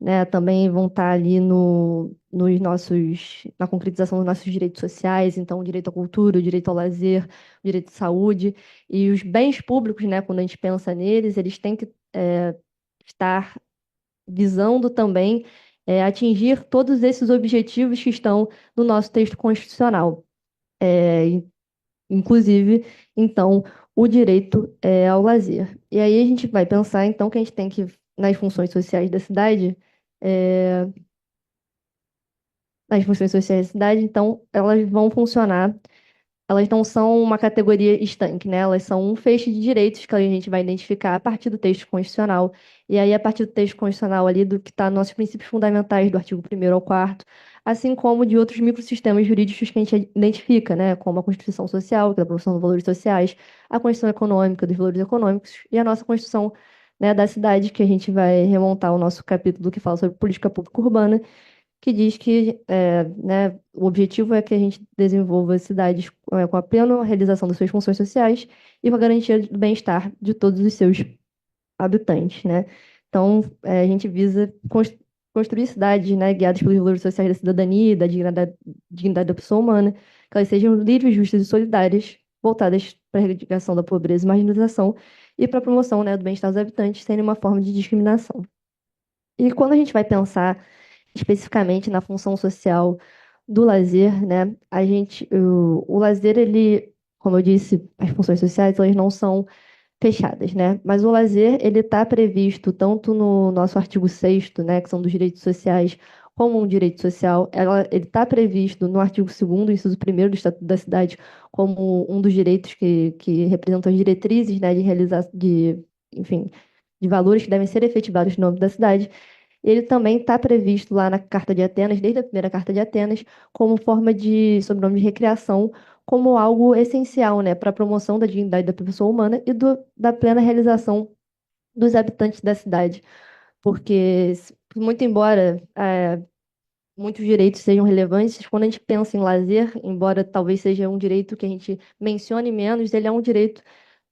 né, também vão estar ali na concretização dos nossos direitos sociais, então o direito à cultura, o direito ao lazer, o direito à saúde, e os bens públicos, né, quando a gente pensa neles, eles têm que estar visando também atingir todos esses objetivos que estão no nosso texto constitucional. Inclusive, então, o direito ao lazer. E aí a gente vai pensar, então, que a gente tem que, nas funções sociais da cidade, é, nas funções sociais da cidade, então, elas vão funcionar, elas não são uma categoria estanque, né? Elas são um feixe de direitos que a gente vai identificar a partir do texto constitucional. E aí, a partir do texto constitucional ali, do que está nos nossos princípios fundamentais, do artigo 1º ao 4º, assim como de outros microsistemas jurídicos que a gente identifica, né? Como a Constituição Social, que é a promoção dos valores sociais, a Constituição Econômica, dos valores econômicos, e a nossa Constituição, né, da cidade, que a gente vai remontar o nosso capítulo que fala sobre política pública urbana, que diz que né, o objetivo é que a gente desenvolva cidades com a plena realização das suas funções sociais e com a garantia do bem-estar de todos os seus habitantes, né? Então, a gente visa construir cidades, né, guiadas pelos valores sociais da cidadania, da dignidade da pessoa humana, que elas sejam livres, justas e solidárias, voltadas para a erradicação da pobreza e marginalização e para a promoção, né, do bem-estar dos habitantes, sem nenhuma forma de discriminação. E quando a gente vai pensar especificamente na função social do lazer, né? O lazer, ele, como eu disse, as funções sociais, elas não são fechadas, né? Mas o lazer, ele está previsto tanto no nosso artigo 6º, né, que são dos direitos sociais, como um direito social, ele está previsto no artigo 2º, inciso 1º do Estatuto da Cidade, como um dos direitos que representam as diretrizes, né, de realizar, enfim, de valores que devem ser efetivados no âmbito da cidade. Ele também está previsto lá na Carta de Atenas, desde a primeira Carta de Atenas, como forma de sobrenome de recreação, como algo essencial, né, para a promoção da dignidade da pessoa humana e da plena realização dos habitantes da cidade. Porque, muito embora muitos direitos sejam relevantes, quando a gente pensa em lazer, embora talvez seja um direito que a gente mencione menos, ele é um direito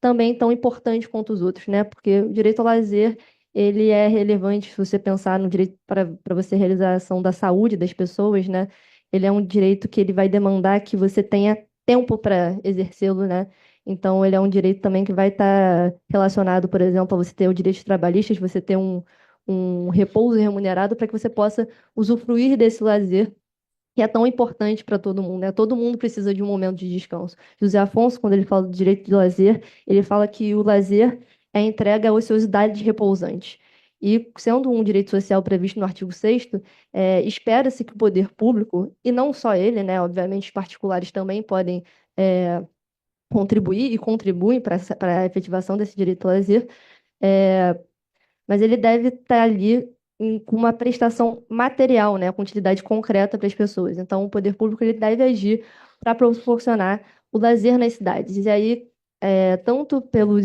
também tão importante quanto os outros, né? Porque o direito ao lazer, ele é relevante se você pensar no direito para você realização da saúde das pessoas, né? Ele é um direito que ele vai demandar que você tenha tempo para exercê-lo, né? Então, ele é um direito também que vai estar relacionado, por exemplo, a você ter o direito trabalhista, você ter um repouso remunerado para que você possa usufruir desse lazer que é tão importante para todo mundo, né? Todo mundo precisa de um momento de descanso. José Afonso, quando ele fala do direito de lazer, ele fala que o lazer é entrega à ociosidade repousante. E, sendo um direito social previsto no artigo 6º, espera-se que o poder público, e não só ele, né? Obviamente, os particulares também podem contribuir e contribuem para a efetivação desse direito ao lazer, mas ele deve estar ali com uma prestação material, né, com utilidade concreta para as pessoas. Então, o poder público ele deve agir para proporcionar o lazer nas cidades. E aí, tanto pelo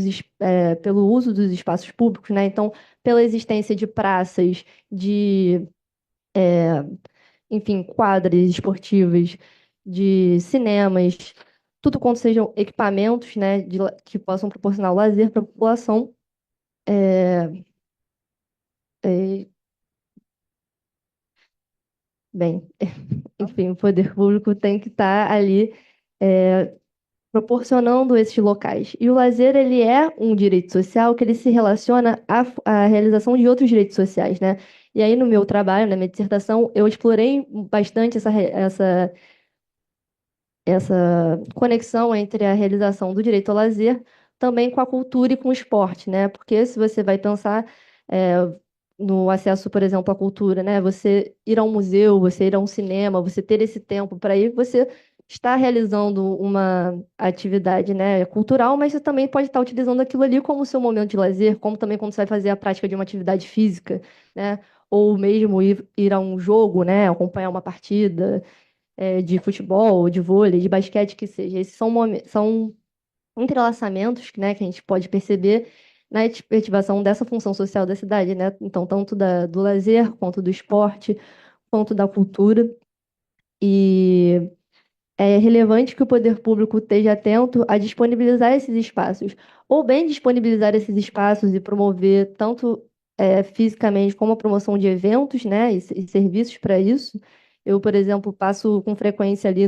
uso dos espaços públicos, né, então, pela existência de praças, de, enfim, quadras esportivas, de cinemas, tudo quanto sejam equipamentos, né, que possam proporcionar o lazer para a população. É, Bem, enfim, o poder público tem que estar ali proporcionando esses locais. E o lazer, ele é um direito social que ele se relaciona à realização de outros direitos sociais, né? E aí, no meu trabalho, na minha dissertação, eu explorei bastante essa conexão entre a realização do direito ao lazer também com a cultura e com o esporte, né? Porque se você vai pensar é, no acesso, por exemplo, à cultura, né? Você ir a um museu, você ir a um cinema, você ter esse tempo para ir, você está realizando uma atividade, né, cultural, mas você também pode estar utilizando aquilo ali como seu momento de lazer, como também quando você vai fazer a prática de uma atividade física, né? Ou mesmo ir a um jogo, né? Acompanhar uma partida de futebol, de vôlei, de basquete, que seja. Esses são entrelaçamentos, né, que a gente pode perceber na efetivação dessa função social da cidade, né? Então, tanto do lazer, quanto do esporte, quanto da cultura. E é relevante que o poder público esteja atento a disponibilizar esses espaços, ou bem disponibilizar esses espaços e promover tanto fisicamente como a promoção de eventos, né, e serviços para isso. Eu, por exemplo, passo com frequência ali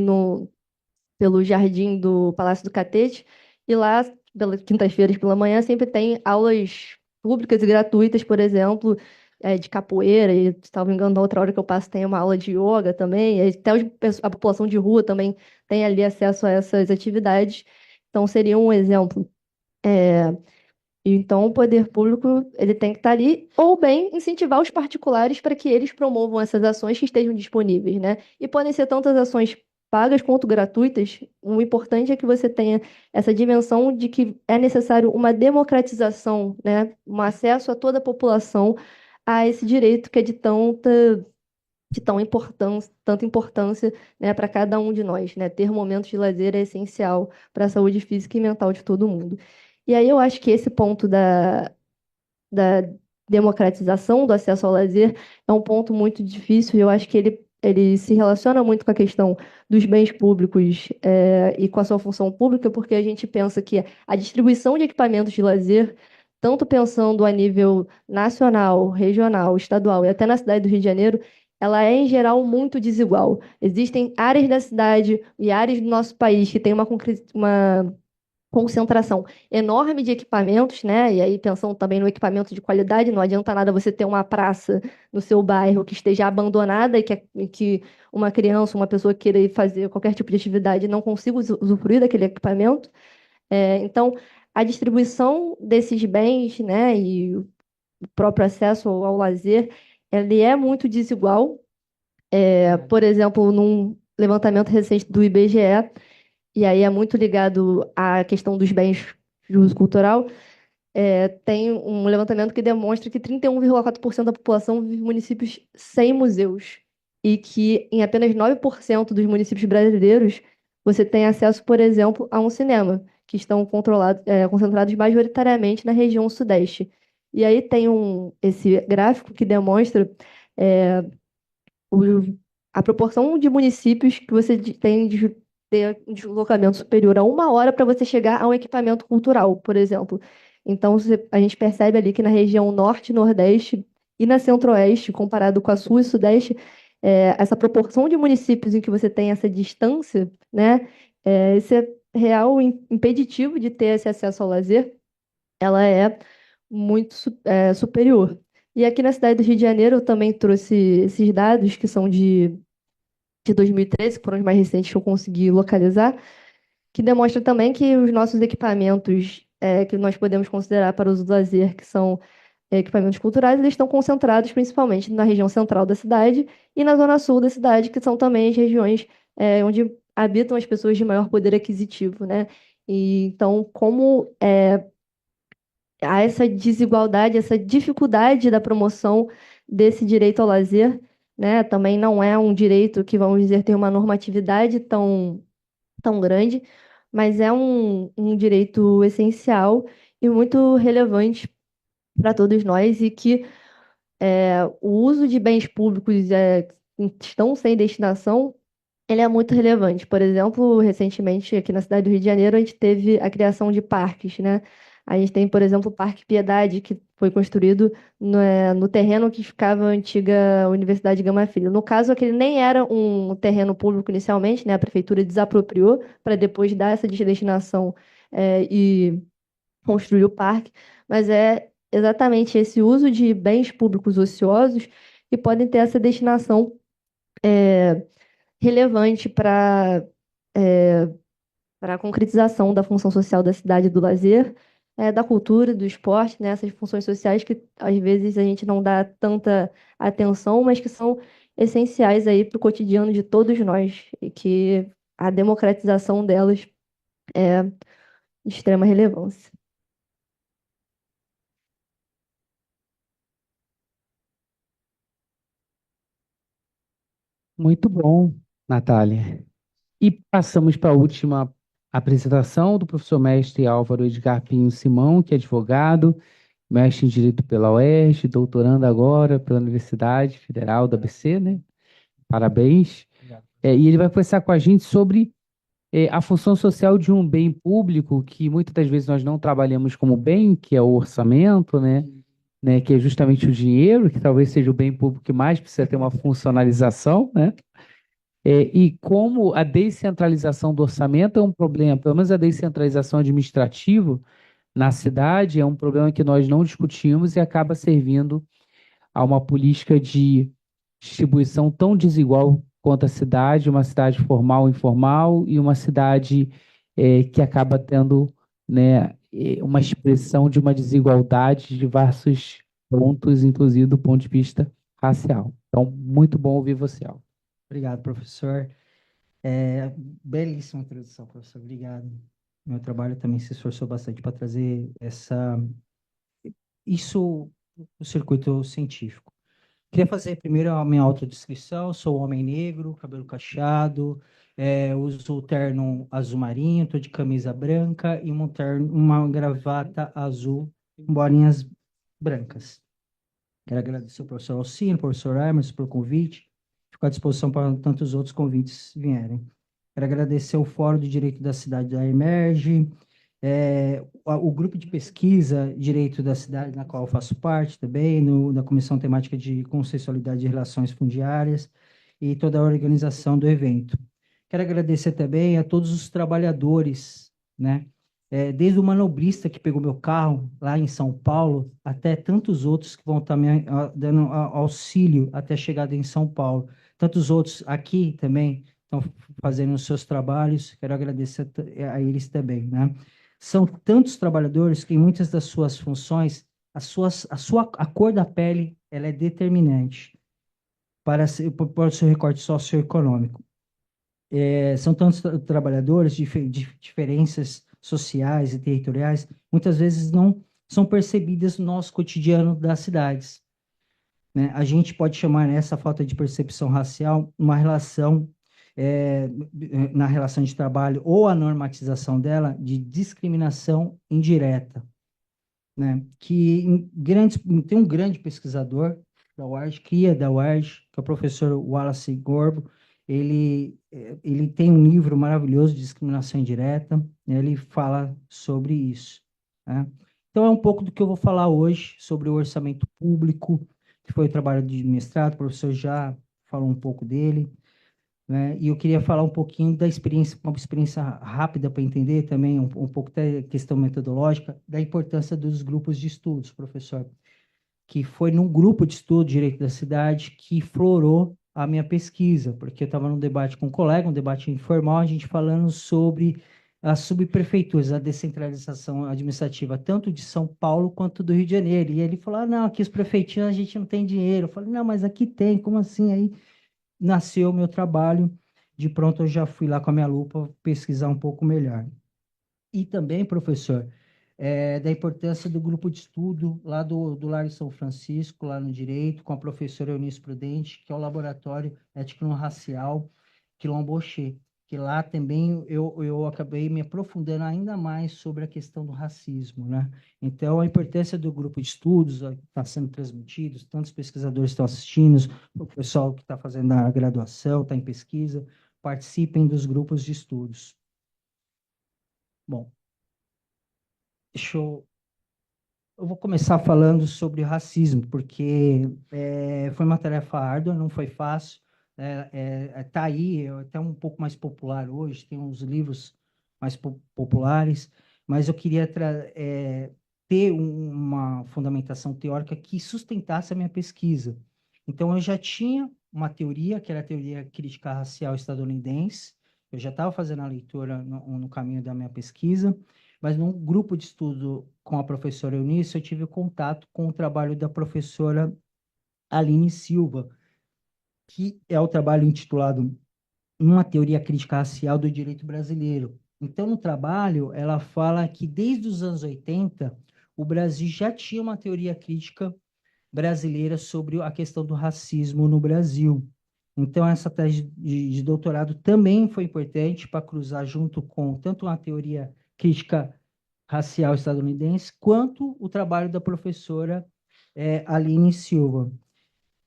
pelo jardim do Palácio do Catete, e lá, pelas quintas-feiras pela manhã, sempre tem aulas públicas e gratuitas, por exemplo, de capoeira, e, se não me engano, na outra hora que eu passo tem uma aula de yoga também, e até a população de rua também tem ali acesso a essas atividades, então seria um exemplo. Então, o poder público ele tem que estar ali, ou bem incentivar os particulares para que eles promovam essas ações que estejam disponíveis, né? E podem ser tantas ações pagas quanto gratuitas. O importante é que você tenha essa dimensão de que é necessário uma democratização, né? Um acesso a toda a população a esse direito que é tanta importância, né, para cada um de nós, né? Ter momentos de lazer é essencial para a saúde física e mental de todo mundo. E aí eu acho que esse ponto da democratização do acesso ao lazer é um ponto muito difícil, e eu acho que ele se relaciona muito com a questão dos bens públicos e com a sua função pública, porque a gente pensa que a distribuição de equipamentos de lazer, tanto pensando a nível nacional, regional, estadual e até na cidade do Rio de Janeiro, ela é, em geral, muito desigual. Existem áreas da cidade e áreas do nosso país que têm uma concentração enorme de equipamentos, né? E aí, pensando também no equipamento de qualidade, não adianta nada você ter uma praça no seu bairro que esteja abandonada e que uma criança, uma pessoa queira ir fazer qualquer tipo de atividade e não consiga usufruir daquele equipamento. Então, a distribuição desses bens, né, e o próprio acesso ao lazer, ele é muito desigual. Por exemplo, num levantamento recente do IBGE, e aí é muito ligado à questão dos bens de uso cultural, tem um levantamento que demonstra que 31,4% da população vive em municípios sem museus, e que em apenas 9% dos municípios brasileiros você tem acesso, por exemplo, a um cinema, que estão concentrados majoritariamente na região sudeste. E aí tem esse gráfico que demonstra o- a proporção de municípios que você tem de ter um deslocamento superior a 1 hora para você chegar a um equipamento cultural, por exemplo. Então, a gente percebe ali que na região norte, nordeste e na centro-oeste, comparado com a sul e sudeste, essa proporção de municípios em que você tem essa distância, né, esse real impeditivo de ter esse acesso ao lazer, ela é muito superior. E aqui na cidade do Rio de Janeiro eu também trouxe esses dados que são de 2013, que foram os mais recentes que eu consegui localizar, que demonstra também que os nossos equipamentos que nós podemos considerar para uso do lazer, que são equipamentos culturais, eles estão concentrados principalmente na região central da cidade e na zona sul da cidade, que são também as regiões onde habitam as pessoas de maior poder aquisitivo, né? E, então, como há essa desigualdade, essa dificuldade da promoção desse direito ao lazer, né? Também não é um direito que, vamos dizer, tem uma normatividade tão grande, mas é um direito essencial e muito relevante para todos nós e que o uso de bens públicos que estão sem destinação, ele é muito relevante. Por exemplo, recentemente aqui na cidade do Rio de Janeiro, a gente teve a criação de parques, né? A gente tem, por exemplo, o Parque Piedade, que foi construído no terreno que ficava a antiga Universidade Gama Filho. No caso, aquele nem era um terreno público inicialmente, né? A prefeitura desapropriou para depois dar essa destinação e construir o parque, mas é exatamente esse uso de bens públicos ociosos que podem ter essa destinação relevante para a concretização da função social da cidade, do lazer, da cultura, do esporte, né? Essas funções sociais que às vezes a gente não dá tanta atenção, mas que são essenciais aí para o cotidiano de todos nós e que a democratização delas é de extrema relevância. Muito bom, Natália. E passamos para a última apresentação do professor mestre Álvaro Edgar Pinho Simão, que é advogado, mestre em Direito pela UERJ, doutorando agora pela Universidade Federal da ABC, né? Parabéns. E ele vai conversar com a gente sobre a função social de um bem público que muitas das vezes nós não trabalhamos como bem, que é o orçamento, né? Que é justamente o dinheiro, que talvez seja o bem público que mais precisa ter uma funcionalização, né? E como a descentralização do orçamento é um problema, pelo menos a descentralização administrativa na cidade é um problema que nós não discutimos e acaba servindo a uma política de distribuição tão desigual quanto a cidade, uma cidade formal e informal, e uma cidade que acaba tendo, né, uma expressão de uma desigualdade de diversos pontos, inclusive do ponto de vista racial. Então, muito bom ouvir você, Al. Obrigado, professor. Belíssima introdução, professor. Obrigado. Meu trabalho também se esforçou bastante para trazer isso para o circuito científico. Queria fazer primeiro a minha autodescrição. Sou homem negro, cabelo cacheado, uso terno azul marinho, estou de camisa branca e uma gravata azul com bolinhas brancas. Quero agradecer ao professor Alcino, ao professor Emerson pelo convite. Fico à disposição para tantos outros convites vierem. Quero agradecer ao Fórum de Direito da Cidade da Emerge, o grupo de pesquisa Direito da Cidade, na qual eu faço parte também, na Comissão Temática de Consensualidade e Relações Fundiárias, e toda a organização do evento. Quero agradecer também a todos os trabalhadores, né? Desde o manobrista que pegou meu carro lá em São Paulo, até tantos outros que vão estar me dando auxílio até a chegada em São Paulo. Tantos outros aqui também estão fazendo os seus trabalhos, quero agradecer a eles também, né? São tantos trabalhadores que em muitas das suas funções, a cor da pele, ela é determinante para o seu recorte socioeconômico. São tantos trabalhadores de diferenças sociais e territoriais, muitas vezes não são percebidas no nosso cotidiano das cidades, né? A gente pode chamar essa falta de percepção racial uma relação, na relação de trabalho, ou a normatização dela, de discriminação indireta, né? Tem um grande pesquisador da UERJ, da UERJ, que é o professor Wallace Gorbo. Ele tem um livro maravilhoso de discriminação indireta, né? Ele fala sobre isso, né? Então, é um pouco do que eu vou falar hoje sobre o orçamento público, que foi o trabalho de mestrado, o professor já falou um pouco dele, né? E eu queria falar um pouquinho da experiência, uma experiência rápida para entender também um pouco da questão metodológica, da importância dos grupos de estudos, professor. que foi num grupo de estudo de Direito da Cidade que florou a minha pesquisa, porque eu estava num debate com um colega, um debate informal, a gente falando sobre as subprefeituras, a descentralização administrativa, tanto de São Paulo quanto do Rio de Janeiro. E ele falou, não, aqui os prefeitinhos a gente não tem dinheiro. Eu falei, não, mas aqui tem, como assim? Aí nasceu o meu trabalho, de pronto eu já fui lá com a minha lupa pesquisar um pouco melhor. E também, professor, da importância do grupo de estudo lá do Lar de São Francisco, lá no Direito, com a professora Eunice Prudente, que é o Laboratório Étnico-Racial Quilomboché, que lá também eu acabei me aprofundando ainda mais sobre a questão do racismo, né? Então, a importância do grupo de estudos está sendo transmitido, tantos pesquisadores estão assistindo, o pessoal que está fazendo a graduação, está em pesquisa, participem dos grupos de estudos. Bom, eu vou começar falando sobre racismo, porque foi uma tarefa árdua, não foi fácil. Tá aí, é até um pouco mais popular hoje, tem uns livros mais populares, mas eu queria ter uma fundamentação teórica que sustentasse a minha pesquisa. Então, eu já tinha uma teoria, que era a teoria crítica racial estadunidense, eu já estava fazendo a leitura no caminho da minha pesquisa, mas num grupo de estudo com a professora Eunice, eu tive contato com o trabalho da professora Aline Silva, que é o trabalho intitulado Uma Teoria Crítica Racial do Direito Brasileiro. Então, no trabalho, ela fala que desde os anos 80, o Brasil já tinha uma teoria crítica brasileira sobre a questão do racismo no Brasil. Então, essa tese de doutorado também foi importante para cruzar junto com tanto uma teoria crítica racial estadunidense, quanto o trabalho da professora Aline Silva.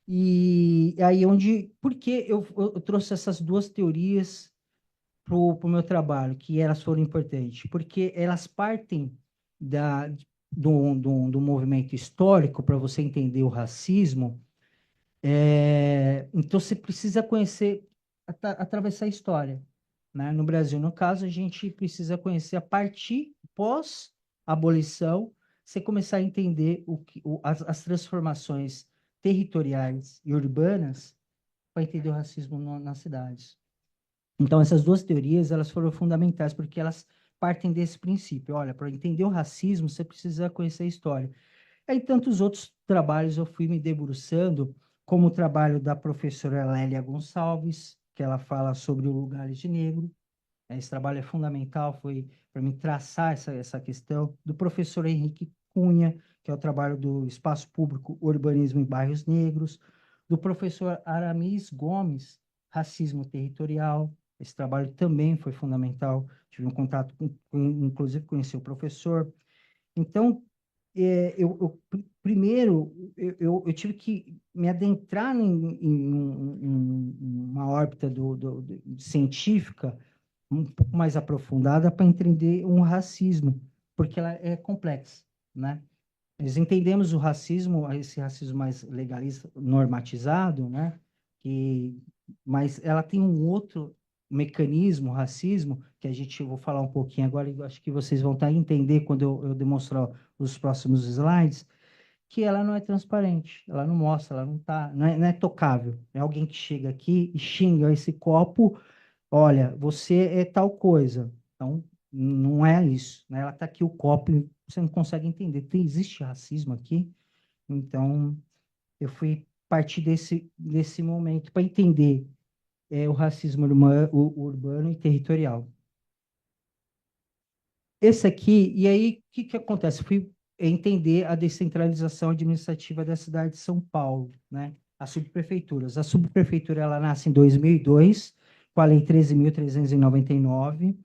E aí por que eu trouxe essas duas teorias para o meu trabalho, que elas foram importantes? Porque elas partem do movimento histórico, para você entender o racismo, então você precisa conhecer, atravessar a história, né? No Brasil, no caso, a gente precisa conhecer a partir pós-abolição, você começar a entender as transformações territoriais e urbanas para entender o racismo nas cidades. Então, essas duas teorias, elas foram fundamentais, porque elas partem desse princípio. Olha, para entender o racismo, você precisa conhecer a história. Aí, tantos outros trabalhos eu fui me debruçando, como o trabalho da professora Lélia Gonçalves, que ela fala sobre o Lugares de Negro. Esse trabalho é fundamental, foi para mim traçar essa questão. Do professor Henrique Cunha, que é o trabalho do Espaço Público, Urbanismo em Bairros Negros. Do professor Aramis Gomes, Racismo Territorial. Esse trabalho também foi fundamental. Tive um contato, inclusive conheci o professor. Então, primeiro, eu tive que me adentrar em uma órbita científica um pouco mais aprofundada para entender um racismo, porque ela é complexa, né? Nós entendemos o racismo, esse racismo mais legalista, normatizado, né? Mas ela tem um outro mecanismo, racismo, que eu vou falar um pouquinho agora, e acho que vocês vão estar a entender quando eu demonstrar os próximos slides, que ela não é transparente, ela não mostra, ela não é tocável. É alguém que chega aqui e xinga esse copo, olha, você é tal coisa. Então, não é isso, né? Ela está aqui o copo, e você não consegue entender. Existe racismo aqui? Então, eu fui partir desse momento para entender o racismo urbano e territorial. Esse aqui, e aí, o que acontece? Fui entender a descentralização administrativa da cidade de São Paulo, né? As subprefeituras. A subprefeitura, ela nasce em 2002, com a Lei 13.399.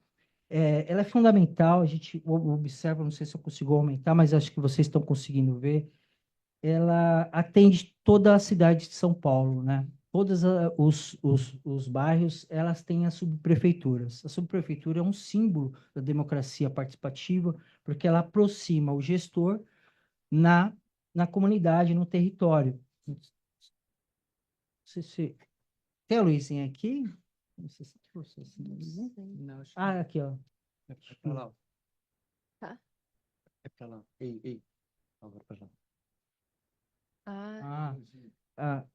Ela é fundamental, a gente observa, não sei se eu consigo aumentar, mas acho que vocês estão conseguindo ver. Ela atende toda a cidade de São Paulo, né? Todos os bairros, elas têm as subprefeituras. A subprefeitura é um símbolo da democracia participativa, porque ela aproxima o gestor na comunidade, no território. Não sei se... Tem a luzinha aqui? Não sei se trouxe essa luzinha. Ah, aqui, ó. É pra lá. Tá. É pra lá. Ei. Agora pra lá. Ah,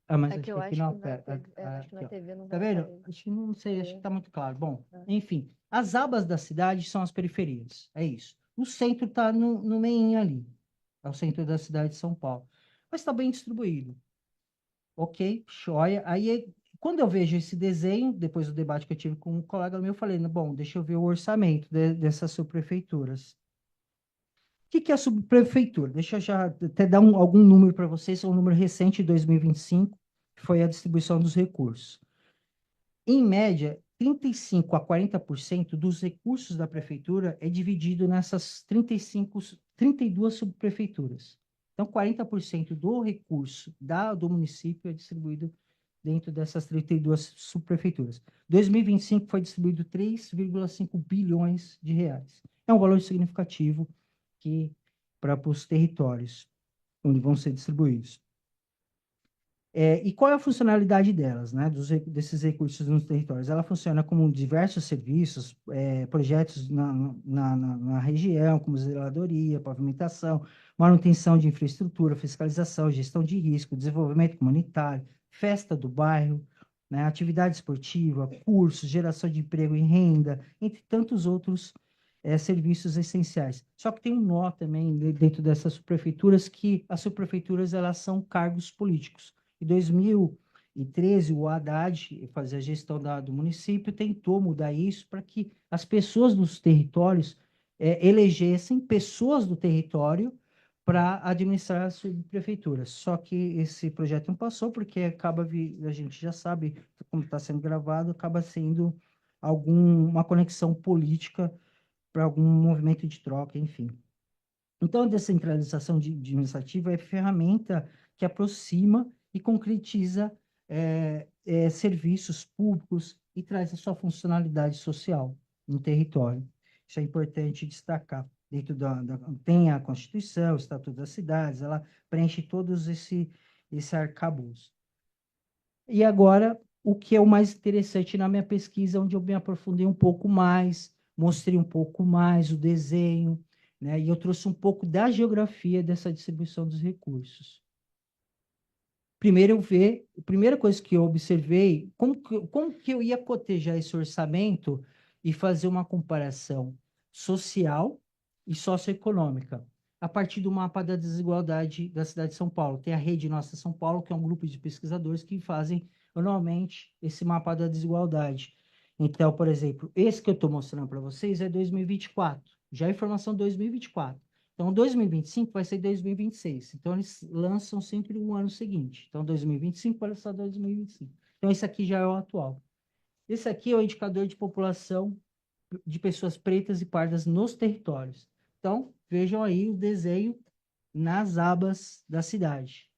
Mas é acho que que eu aqui acho não que na afeta. TV, acho que na Aqui, ó. TV não Tá vai vendo? aparecer. Acho que não sei, acho que É. tá muito claro. Bom, Ah. enfim, as abas da cidade são as periferias. É isso. O centro tá no meio ali. É o centro da cidade de São Paulo. Mas está bem distribuído. Ok, joia. Quando eu vejo esse desenho, depois do debate que eu tive com um colega meu, eu falei, bom, deixa eu ver o orçamento dessas subprefeituras. O que é a subprefeitura? Deixa eu já até dar algum número para vocês, um número recente, de 2025, que foi a distribuição dos recursos. Em média, 35 a 40% dos recursos da prefeitura é dividido nessas 32 subprefeituras. Então, 40% do recurso do município é distribuído dentro dessas 32 subprefeituras. 2025 foi distribuído 3,5 bilhões de reais. É um valor significativo para os territórios onde vão ser distribuídos. E qual é a funcionalidade delas, né, desses recursos nos territórios? Ela funciona como diversos serviços, projetos na região, como zeladoria, pavimentação, manutenção de infraestrutura, fiscalização, gestão de risco, desenvolvimento comunitário, festa do bairro, né, atividade esportiva, cursos, geração de emprego e renda, entre tantos outros serviços essenciais. Só que tem um nó também dentro dessas subprefeituras, que as subprefeituras elas são cargos políticos. Em 2013, o Haddad, fazia a gestão do município, tentou mudar isso para que as pessoas dos territórios elegessem pessoas do território para administrar as subprefeituras. Só que esse projeto não passou, porque a gente já sabe, como está sendo gravado, acaba sendo uma conexão política para algum movimento de troca, enfim. Então, a descentralização administrativa é ferramenta que aproxima e concretiza serviços públicos e traz a sua funcionalidade social no território. Isso é importante destacar. Tem a Constituição, o Estatuto das Cidades, ela preenche todos esse arcabouço. E agora, o que é o mais interessante na minha pesquisa, onde eu me aprofundei um pouco mais, mostrei um pouco mais o desenho, né? E eu trouxe um pouco da geografia dessa distribuição dos recursos. Primeiro a primeira coisa que eu observei, como que eu ia cotejar esse orçamento e fazer uma comparação social e socioeconômica, a partir do mapa da desigualdade da cidade de São Paulo. Tem a Rede Nossa São Paulo, que é um grupo de pesquisadores que fazem anualmente esse mapa da desigualdade. Então, por exemplo, esse que eu estou mostrando para vocês é 2024, já é informação 2024. Então, 2025 vai ser 2026. Então, eles lançam sempre um ano seguinte. Então, 2025 vai lançar 2025. Então, esse aqui já é o atual. Esse aqui é o indicador de população de pessoas pretas e pardas nos territórios. Então, vejam aí o desenho nas abas da cidade.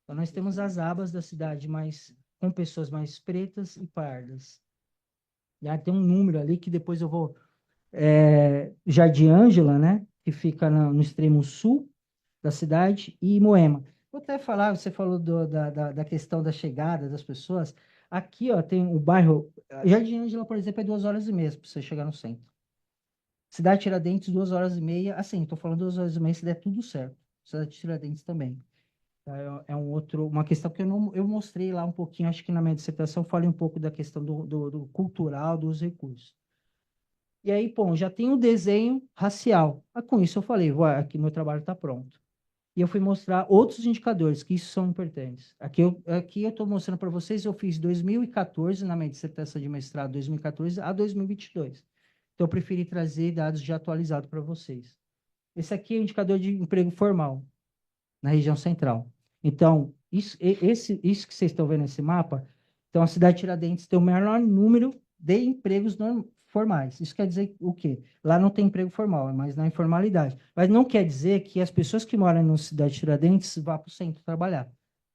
Então, nós temos as abas da cidade com pessoas mais pretas e pardas. Já tem um número ali que depois eu vou... Jardim Ângela, né? Que fica no extremo sul da cidade, e Moema. Vou até falar, você falou da questão da chegada das pessoas. Aqui, ó, tem o bairro... Jardim Ângela, por exemplo, é 2 horas e meia para você chegar no centro. Cidade Tiradentes, 2 horas e meia. Assim, estou falando 2 horas e meia se der tudo certo. Cidade Tiradentes também. É uma questão que eu mostrei lá um pouquinho, acho que na minha dissertação eu falei um pouco da questão do cultural, dos recursos. E aí, bom, já tem um desenho racial. Com isso eu falei, aqui meu trabalho está pronto. E eu fui mostrar outros indicadores, que isso são importantes. Aqui eu estou mostrando para vocês, eu fiz 2014, na minha dissertação de mestrado, 2014 a 2022. Então, eu preferi trazer dados já atualizados para vocês. Esse aqui é o indicador de emprego formal, na região central. Então, isso que vocês estão vendo nesse mapa, então a cidade de Tiradentes tem o maior número de empregos formais. Isso quer dizer o quê? Lá não tem emprego formal, é mais na informalidade. Mas não quer dizer que as pessoas que moram na cidade de Tiradentes vão para o centro trabalhar.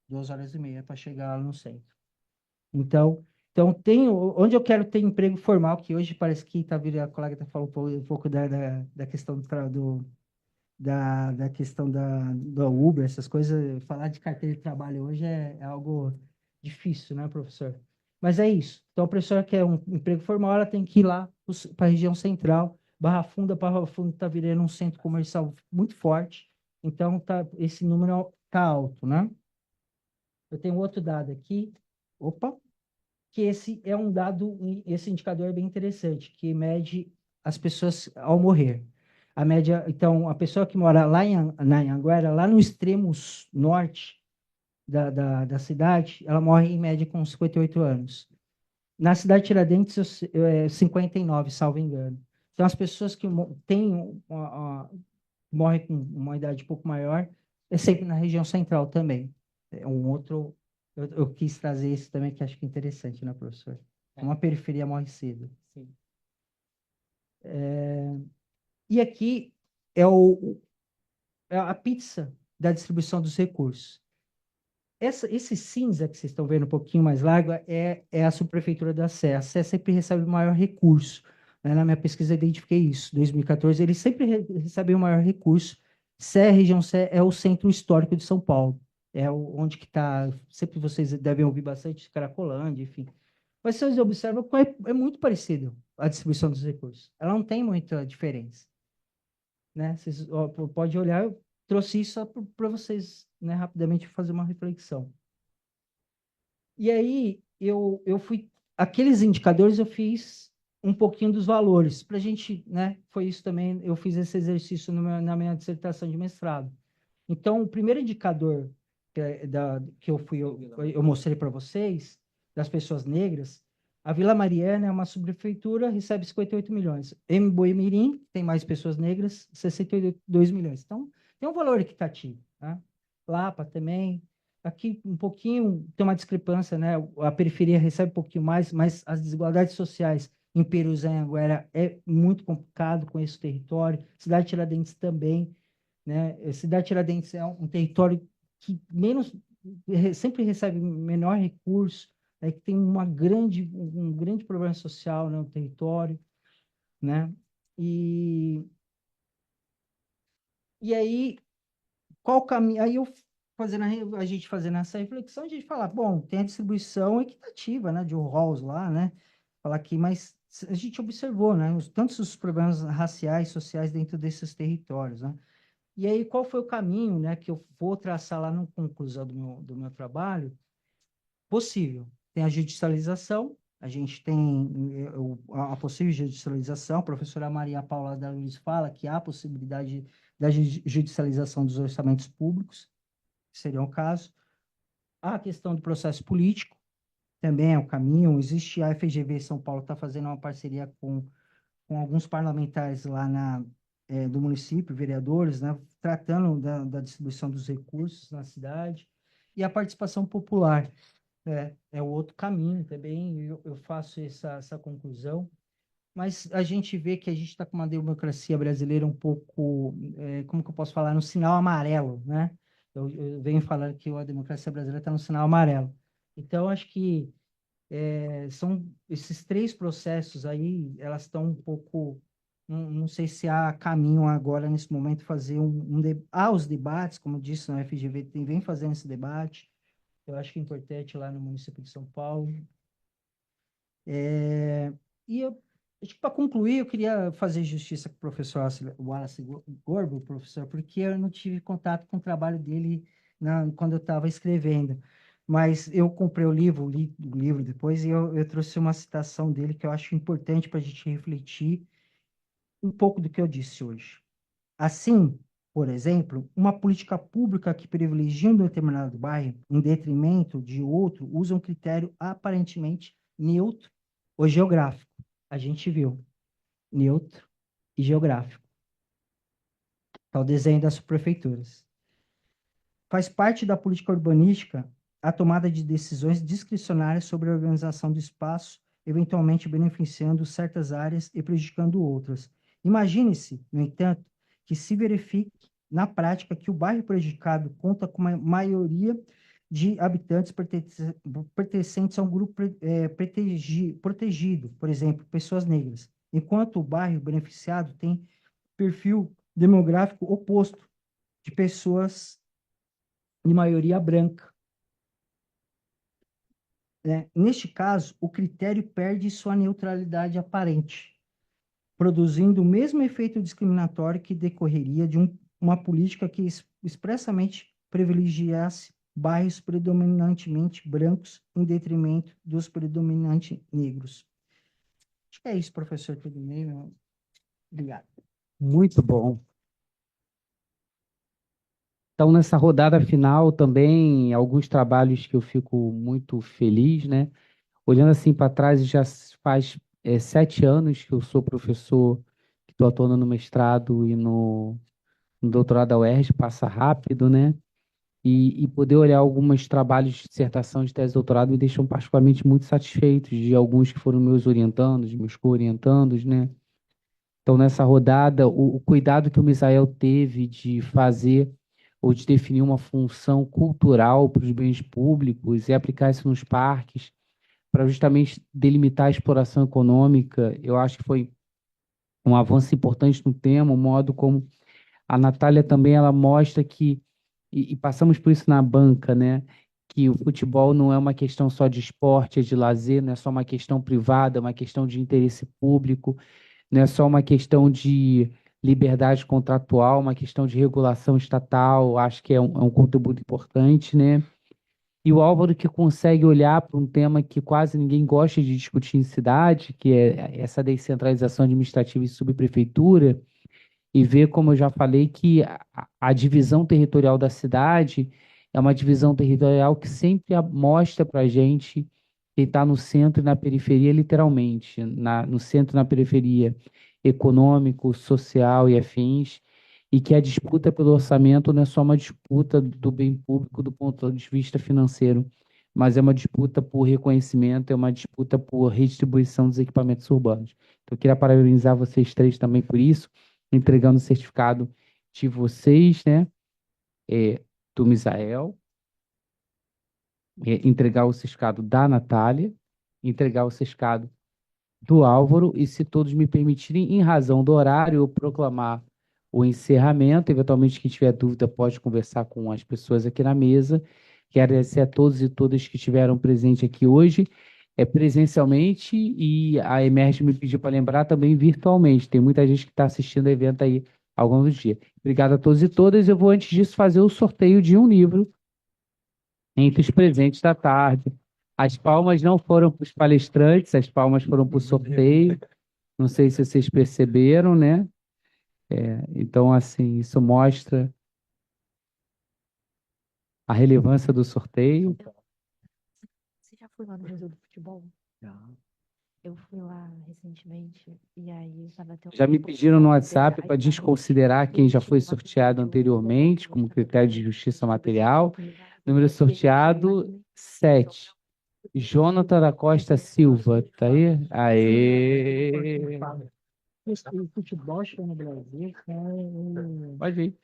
2 horas e meia para chegar lá no centro. Então onde eu quero ter emprego formal, que hoje parece que a colega está falando um pouco da questão da questão do Uber, essas coisas, falar de carteira de trabalho hoje é algo difícil, né, professor? Mas é isso. Então, a professora quer um emprego formal, ela tem que ir lá para a região central. Barra Funda está virando um centro comercial muito forte. Então, esse número está alto, né? Eu tenho outro dado aqui, opa, que esse é um dado, esse indicador é bem interessante, que mede as pessoas ao morrer. A média, então, a pessoa que mora lá na Anhanguera, lá no extremo norte da cidade, ela morre em média com 58 anos. Na cidade de Tiradentes, 59, salvo engano. Então, as pessoas que morrem com uma idade um pouco maior, é sempre na região central também. É um outro. Eu quis trazer isso também, que acho que é interessante, né, professor? Uma periferia morre cedo. Sim. E aqui é a pizza da distribuição dos recursos. Esse cinza que vocês estão vendo um pouquinho mais largo é a subprefeitura da Sé. A Sé sempre recebe o maior recurso. Né? Na minha pesquisa eu identifiquei isso. Em 2014, eles sempre recebem o maior recurso. Sé, região Sé, é o centro histórico de São Paulo. É onde que está... Sempre vocês devem ouvir bastante Cracolândia, enfim. Mas vocês observam que é muito parecido a distribuição dos recursos. Ela não tem muita diferença. Né? Vocês podem olhar, eu trouxe isso só para vocês, né, rapidamente fazer uma reflexão. E aí, eu fui... Aqueles indicadores eu fiz um pouquinho dos valores, para a gente, né, foi isso também, eu fiz esse exercício na minha dissertação de mestrado. Então, o primeiro indicador que eu mostrei para vocês, das pessoas negras, a Vila Mariana é uma subprefeitura, recebe 58 milhões. Embu-Mirim, tem mais pessoas negras, 62 milhões. Então, tem um valor equitativo. Tá? Lapa também. Aqui, um pouquinho, tem uma discrepância, né? A periferia recebe um pouquinho mais, mas as desigualdades sociais em Perus e Anhanguera é muito complicado com esse território. Cidade de Tiradentes também. Né? Cidade de Tiradentes é um território que sempre recebe menor recurso, que tem um grande problema social, né, no território, né? E aí, qual o caminho? Aí a gente fazendo essa reflexão, a gente fala, bom, tem a distribuição equitativa, né, de Rawls lá, né? Falar aqui, mas a gente observou, né, tantos os problemas raciais, sociais dentro desses territórios, né? E aí, qual foi o caminho, né, que eu vou traçar lá na conclusão do meu trabalho? Possível. Tem a judicialização, a gente tem a possível judicialização, a professora Maria Paula da Luz fala que há a possibilidade da judicialização dos orçamentos públicos, que seria o caso. Há a questão do processo político, também é o caminho. Existe a FGV São Paulo, está fazendo uma parceria com alguns parlamentares lá do município, vereadores, né, tratando da distribuição dos recursos na cidade, e a participação popular é o outro caminho também, eu faço essa conclusão, mas a gente vê que a gente está com uma democracia brasileira um pouco, como que eu posso falar, no sinal amarelo, né? Eu venho falando que a democracia brasileira está no sinal amarelo. Então, acho que são esses três processos aí, elas estão um pouco... Não sei se há caminho agora, nesse momento, fazer há os debates, como eu disse, na FGV vem fazendo esse debate, eu acho que é importante lá no município de São Paulo. E para concluir, eu queria fazer justiça com o professor Wallace Gorbo, professor, porque eu não tive contato com o trabalho dele quando eu estava escrevendo. Mas eu comprei o livro, li o livro depois, e eu trouxe uma citação dele que eu acho importante para a gente refletir um pouco do que eu disse hoje. Assim, por exemplo, uma política pública que privilegia um determinado bairro em detrimento de outro usa um critério aparentemente neutro ou geográfico. A gente viu, neutro e geográfico. Está o desenho das prefeituras. Faz parte da política urbanística a tomada de decisões discricionárias sobre a organização do espaço, eventualmente beneficiando certas áreas e prejudicando outras. Imagine-se, no entanto, que se verifique na prática que o bairro prejudicado conta com uma maioria de habitantes pertencentes a um grupo protegido, por exemplo, pessoas negras, enquanto o bairro beneficiado tem perfil demográfico oposto de pessoas de maioria branca. Neste caso, o critério perde sua neutralidade aparente, produzindo o mesmo efeito discriminatório que decorreria de uma política que expressamente privilegiasse bairros predominantemente brancos em detrimento dos predominantes negros. Acho que é isso, professor. Terminei, meu. Obrigado. Muito bom. Então, nessa rodada final também, alguns trabalhos que eu fico muito feliz, né? Olhando assim para trás, já faz 7 anos que eu sou professor, que estou atuando no mestrado e no doutorado da UERJ, passa rápido, né? E poder olhar alguns trabalhos de dissertação, de tese de doutorado, me deixam particularmente muito satisfeitos, de alguns que foram meus orientandos, meus co-orientandos, né? Então, nessa rodada, o cuidado que o Misael teve de fazer ou de definir uma função cultural para os bens públicos e aplicar isso nos parques, para justamente delimitar a exploração econômica, eu acho que foi um avanço importante no tema, o modo como a Natália também ela mostra que, e passamos por isso na banca, né? Que o futebol não é uma questão só de esporte, é de lazer, não é só uma questão privada, é uma questão de interesse público, não é só uma questão de liberdade contratual, uma questão de regulação estatal, acho que é um contributo importante, né? E o Álvaro que consegue olhar para um tema que quase ninguém gosta de discutir em cidade, que é essa descentralização administrativa e subprefeitura, e ver, como eu já falei, que a divisão territorial da cidade é uma divisão territorial que sempre mostra para a gente quem está no centro e na periferia, literalmente, no centro e na periferia econômico, social e afins, e que a disputa pelo orçamento não é só uma disputa do bem público do ponto de vista financeiro, mas é uma disputa por reconhecimento, é uma disputa por redistribuição dos equipamentos urbanos. Então, eu queria parabenizar vocês três também por isso, entregando o certificado de vocês, né, do Misael, entregar o certificado da Natália, entregar o certificado do Álvaro, e se todos me permitirem, em razão do horário, eu proclamar o encerramento. Eventualmente, quem tiver dúvida pode conversar com as pessoas aqui na mesa. Quero agradecer a todos e todas que estiveram presentes aqui hoje, presencialmente, e a Emerge me pediu para lembrar também virtualmente. Tem muita gente que está assistindo o evento aí ao longo do dia. Obrigado a todos e todas. Eu vou, antes disso, fazer o sorteio de um livro entre os presentes da tarde. As palmas não foram para os palestrantes, as palmas foram para o sorteio. Não sei se vocês perceberam, né? Então, assim, isso mostra a relevância do sorteio. Você já foi lá no Museu do Futebol? Eu fui lá recentemente e aí estava tendo Já me pediram no WhatsApp para verdade, desconsiderar quem já foi sorteado anteriormente, como critério de justiça material. Número sorteado 7. Jonathan da Costa Silva, tá aí? Aê! O futebol chegou no Brasil, cara. Pode ir.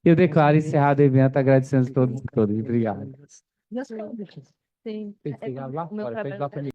Eu declaro encerrado o evento, agradecendo a todos e todas. Obrigado. E as fábricas? Sim. Tem que pegar lá O meu fora, pede lá trabalho para mim.